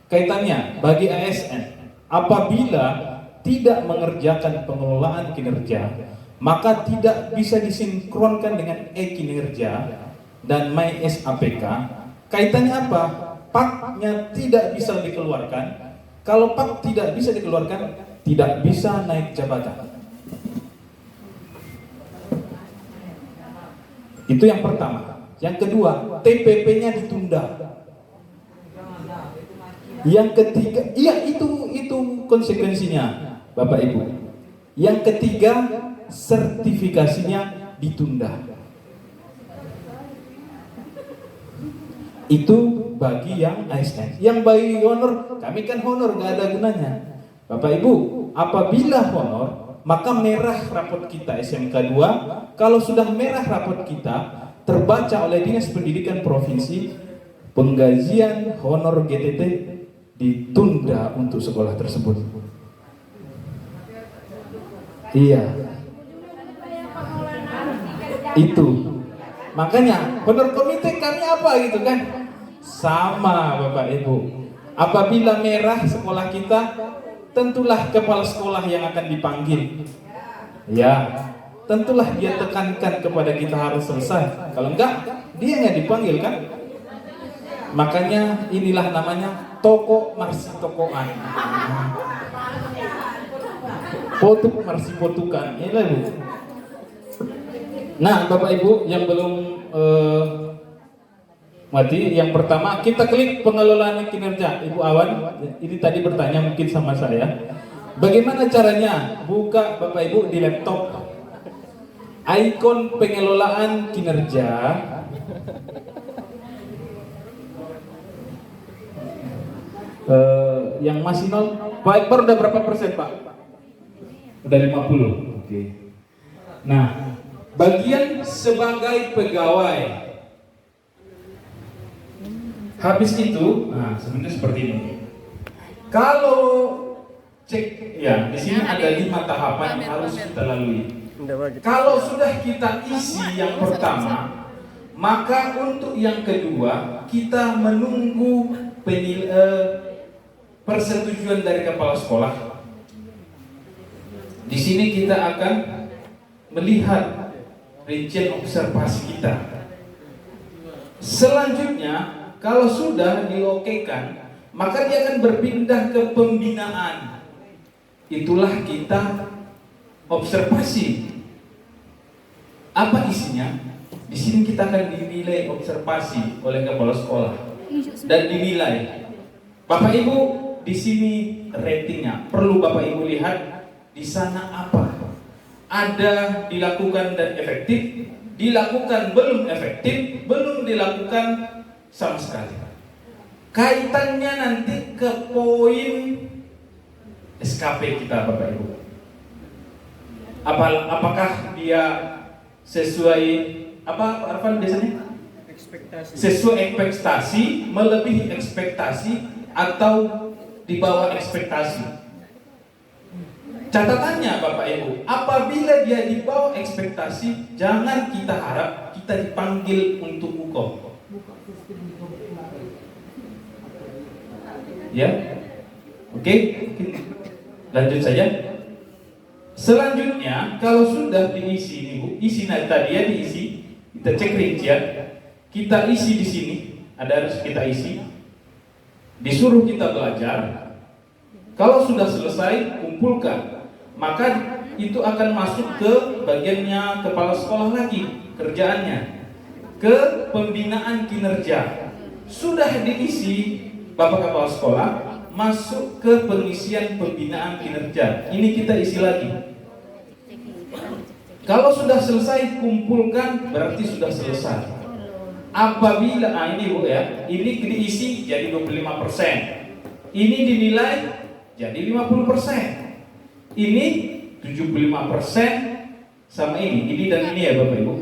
Kaitannya bagi ASN, apabila tidak mengerjakan pengelolaan kinerja, maka tidak bisa disinkronkan dengan e-kinerja dan My SAPK. Kaitannya apa? PAK-nya tidak bisa dikeluarkan. Kalau PAK tidak bisa dikeluarkan, tidak bisa naik jabatan. Itu yang pertama. Yang kedua, TPP-nya ditunda. Yang ketiga, iya itu konsekuensinya Bapak Ibu. Yang ketiga, sertifikasinya ditunda. Itu bagi yang ASN. Yang bagi honor, kami kan honor nggak ada gunanya. Bapak Ibu, apabila honor, maka merah rapot kita SMK 2. Kalau sudah merah rapot kita, terbaca oleh Dinas Pendidikan Provinsi, penggajian honor GTT ditunda untuk sekolah tersebut. Iya. Itu. Makanya honor komite kami apa gitu kan? Sama Bapak Ibu. Apabila merah sekolah kita, tentulah kepala sekolah yang akan dipanggil. Ya, tentulah dia tekankan kepada kita harus selesai. Kalau enggak, dia nggak dipanggil kan? Makanya inilah namanya toko marsi tokoan, potuk marsi potukan. Inilah Bu. Nah Bapak Ibu yang belum mati, yang pertama kita klik pengelolaan kinerja. Ibu Awan ini tadi bertanya mungkin sama saya, bagaimana caranya? Buka Bapak Ibu di laptop ikon pengelolaan kinerja. Yang masih nol, Pak Ekbar udah berapa persen Pak? Udah 50. Oke. Nah, bagian sebagai pegawai. Habis itu, nah sebenarnya seperti ini. Kalau cek, ya di sini ada 5 tahapan yang harus kita lalui. Kalau sudah kita isi yang pertama, maka untuk yang kedua kita menunggu persetujuan dari kepala sekolah. Di sini kita akan melihat rincian observasi kita. Selanjutnya, kalau sudah diokekan, maka dia akan berpindah ke pembinaan. Itulah kita observasi. Apa isinya? Di sini kita akan dinilai observasi oleh kepala sekolah dan dinilai. Bapak Ibu, di sini ratingnya perlu Bapak Ibu lihat di sana apa. Ada dilakukan dan efektif, dilakukan belum efektif, belum dilakukan sama sekali. Kaitannya nanti ke poin SKP kita Bapak Ibu. Apakah dia sesuai apa Arfan biasanya? Sesuai ekspektasi, melebihi ekspektasi, atau di bawah ekspektasi. Catatannya Bapak Ibu, apabila dia di bawah ekspektasi, jangan kita harap kita dipanggil untuk hukum. Ya, oke, lanjut saja. Selanjutnya, kalau sudah diisi ini Bu, isi tadi ya diisi, kita cek rincian, kita isi di sini, ada harus kita isi. Disuruh kita belajar, Kalau sudah selesai, kumpulkan. Maka itu akan masuk ke bagiannya kepala sekolah lagi, kerjaannya. Ke pembinaan kinerja. Sudah diisi Bapak Kepala Sekolah, masuk ke pengisian pembinaan kinerja. Ini kita isi lagi. Kalau sudah selesai, kumpulkan, berarti sudah selesai. Apabila, ini Bu ya, ini diisi jadi 25%. Ini dinilai jadi 50%. Ini 75% sama ini dan ini ya Bapak Ibu.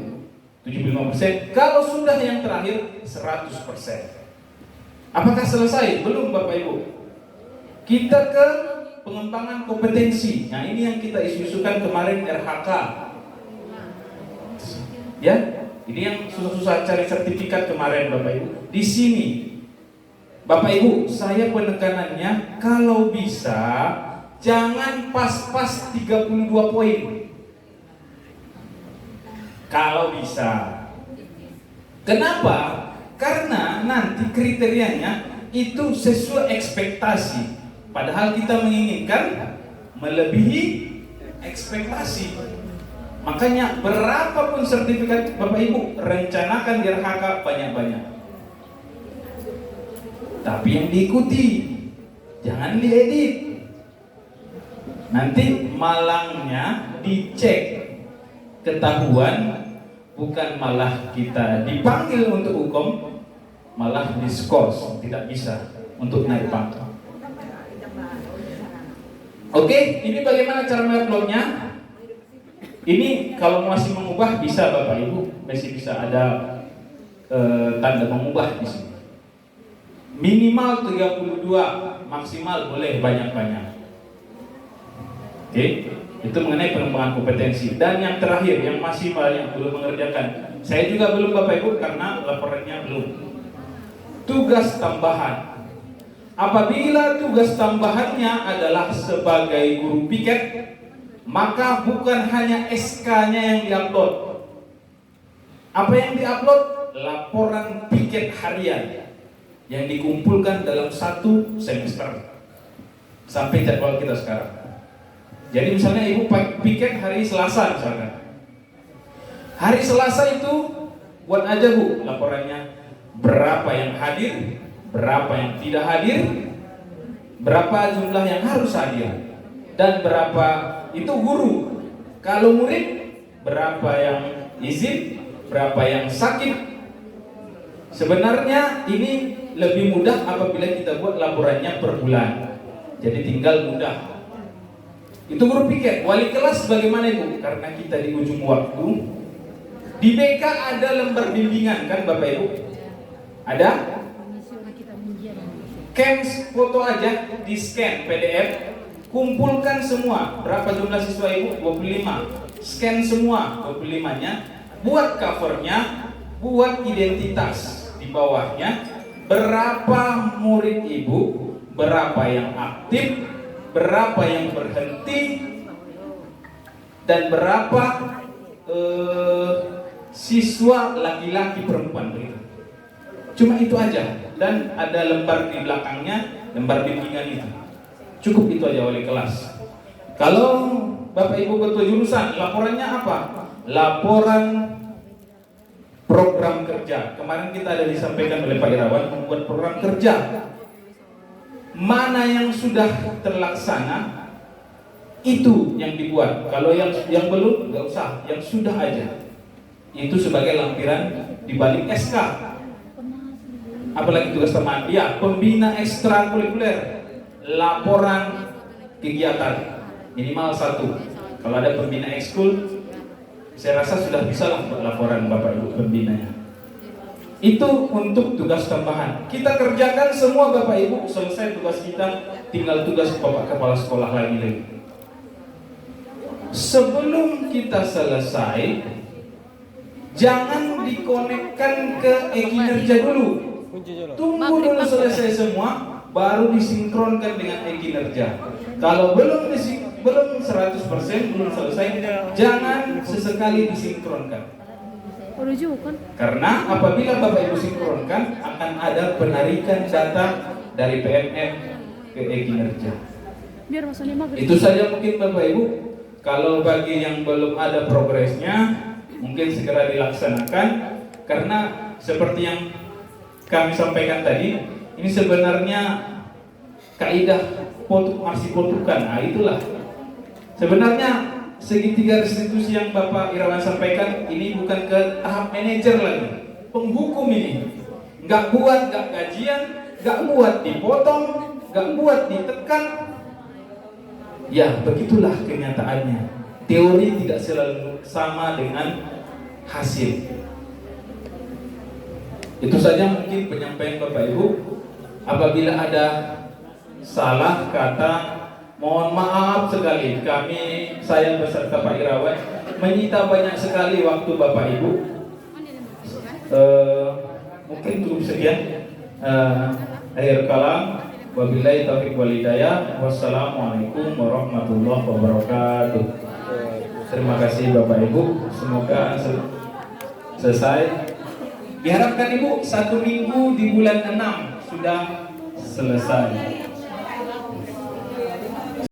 75%. Kalau sudah yang terakhir 100%. Apakah selesai? Belum Bapak Ibu. Kita ke pengembangan kompetensi. Nah, ini yang kita isu-isukan kemarin RHK. Ya, ini yang susah-susah cari sertifikat kemarin Bapak Ibu. Di sini Bapak Ibu, saya penekanannya kalau bisa jangan pas-pas 32 poin. Kalau bisa. Kenapa? Karena nanti kriterianya itu sesuai ekspektasi. Padahal kita menginginkan melebihi ekspektasi. Makanya berapapun sertifikat Bapak Ibu, rencanakan di RHK banyak-banyak. Tapi yang diikuti, jangan diedit. Nanti malangnya dicek, ketahuan, bukan malah kita dipanggil untuk hukum, malah diskors, tidak bisa untuk naik pangkat. Oke, ini bagaimana cara menguploadnya? Ini kalau masih mengubah bisa Bapak Ibu, masih bisa ada tanda mengubah di sini. Minimal 32, maksimal boleh banyak-banyak. Oke, itu mengenai pengembangan kompetensi. Dan yang terakhir, yang masih banyak belum mengerjakan, saya juga belum Bapak Ibu karena laporannya belum. Tugas tambahan. Apabila tugas tambahannya adalah sebagai guru piket, maka bukan hanya SK-nya yang diupload. Apa yang diupload? Laporan piket harian yang dikumpulkan dalam 1 semester sampai jadwal kita sekarang. Jadi misalnya Ibu piket hari Selasa misalkan. Hari Selasa itu buat aja Bu laporannya, berapa yang hadir, berapa yang tidak hadir, berapa jumlah yang harus hadir, dan berapa itu guru. Kalau murid, berapa yang izin, berapa yang sakit. Sebenarnya ini lebih mudah apabila kita buat laporannya per bulan. Jadi tinggal mudah. Itu guru piket. Wali kelas bagaimana Ibu? Karena kita di ujung waktu. Di BK ada lembar bimbingan kan Bapak Ibu? Ada? Camps foto aja, di scan PDF, kumpulkan semua. Berapa jumlah siswa Ibu? 25. Scan semua 25-nya, buat covernya, buat identitas di bawahnya, berapa murid Ibu, berapa yang aktif, berapa yang berhenti, dan berapa siswa laki-laki perempuan begitu. Cuma itu aja, dan ada lembar di belakangnya, lembar bimbingan itu. Cukup itu aja oleh kelas. Kalau Bapak Ibu ketua jurusan, laporannya apa? Laporan program kerja. Kemarin kita ada disampaikan oleh Pak Irawan membuat program kerja. Mana yang sudah terlaksana itu yang dibuat. Kalau yang belum nggak usah, yang sudah aja. Itu sebagai lampiran di balik SK. Apalagi tugas teman, ya pembina ekstrakurikuler, laporan kegiatan minimal 1. Kalau ada pembina ekskul, saya rasa sudah bisa lah laporan Bapak Ibu pembinanya. Itu untuk tugas tambahan. Kita kerjakan semua Bapak Ibu, selesai tugas kita, tinggal tugas Bapak Kepala Sekolah lagi. Sebelum kita selesai, jangan dikonekkan ke e-kinerja dulu. Tunggu dulu selesai semua, baru disinkronkan dengan e-kinerja. Kalau belum 100%, belum selesai, jangan sesekali disinkronkan. Karena apabila Bapak Ibu sinkronkan, akan ada penarikan data dari PNM ke e-kinerja. Biar maksudnya maghrib. Itu saja mungkin Bapak Ibu. Kalau bagi yang belum ada progresnya, mungkin segera dilaksanakan, karena seperti yang kami sampaikan tadi, ini sebenarnya kaidah masih potukan. Nah, itulah sebenarnya segitiga restitusi yang Bapak Irawan sampaikan ini bukan ke tahap manajer lagi, penghukum ini. Nggak buat, nggak gajian, nggak buat dipotong, nggak buat ditekan. Ya, begitulah kenyataannya. Teori tidak selalu sama dengan hasil. Itu saja mungkin penyampaian Bapak Ibu. Apabila ada salah kata, mohon maaf sekali. Saya beserta Pak Irawan menyita banyak sekali waktu Bapak Ibu. Mungkin cukup sekian. Akhir kalam. Wabillahi taufiq wal hidayah. Wassalamualaikum warahmatullahi wabarakatuh. Terima kasih Bapak Ibu. Semoga selesai. Diharapkan Ibu 1 minggu di bulan 6 sudah selesai.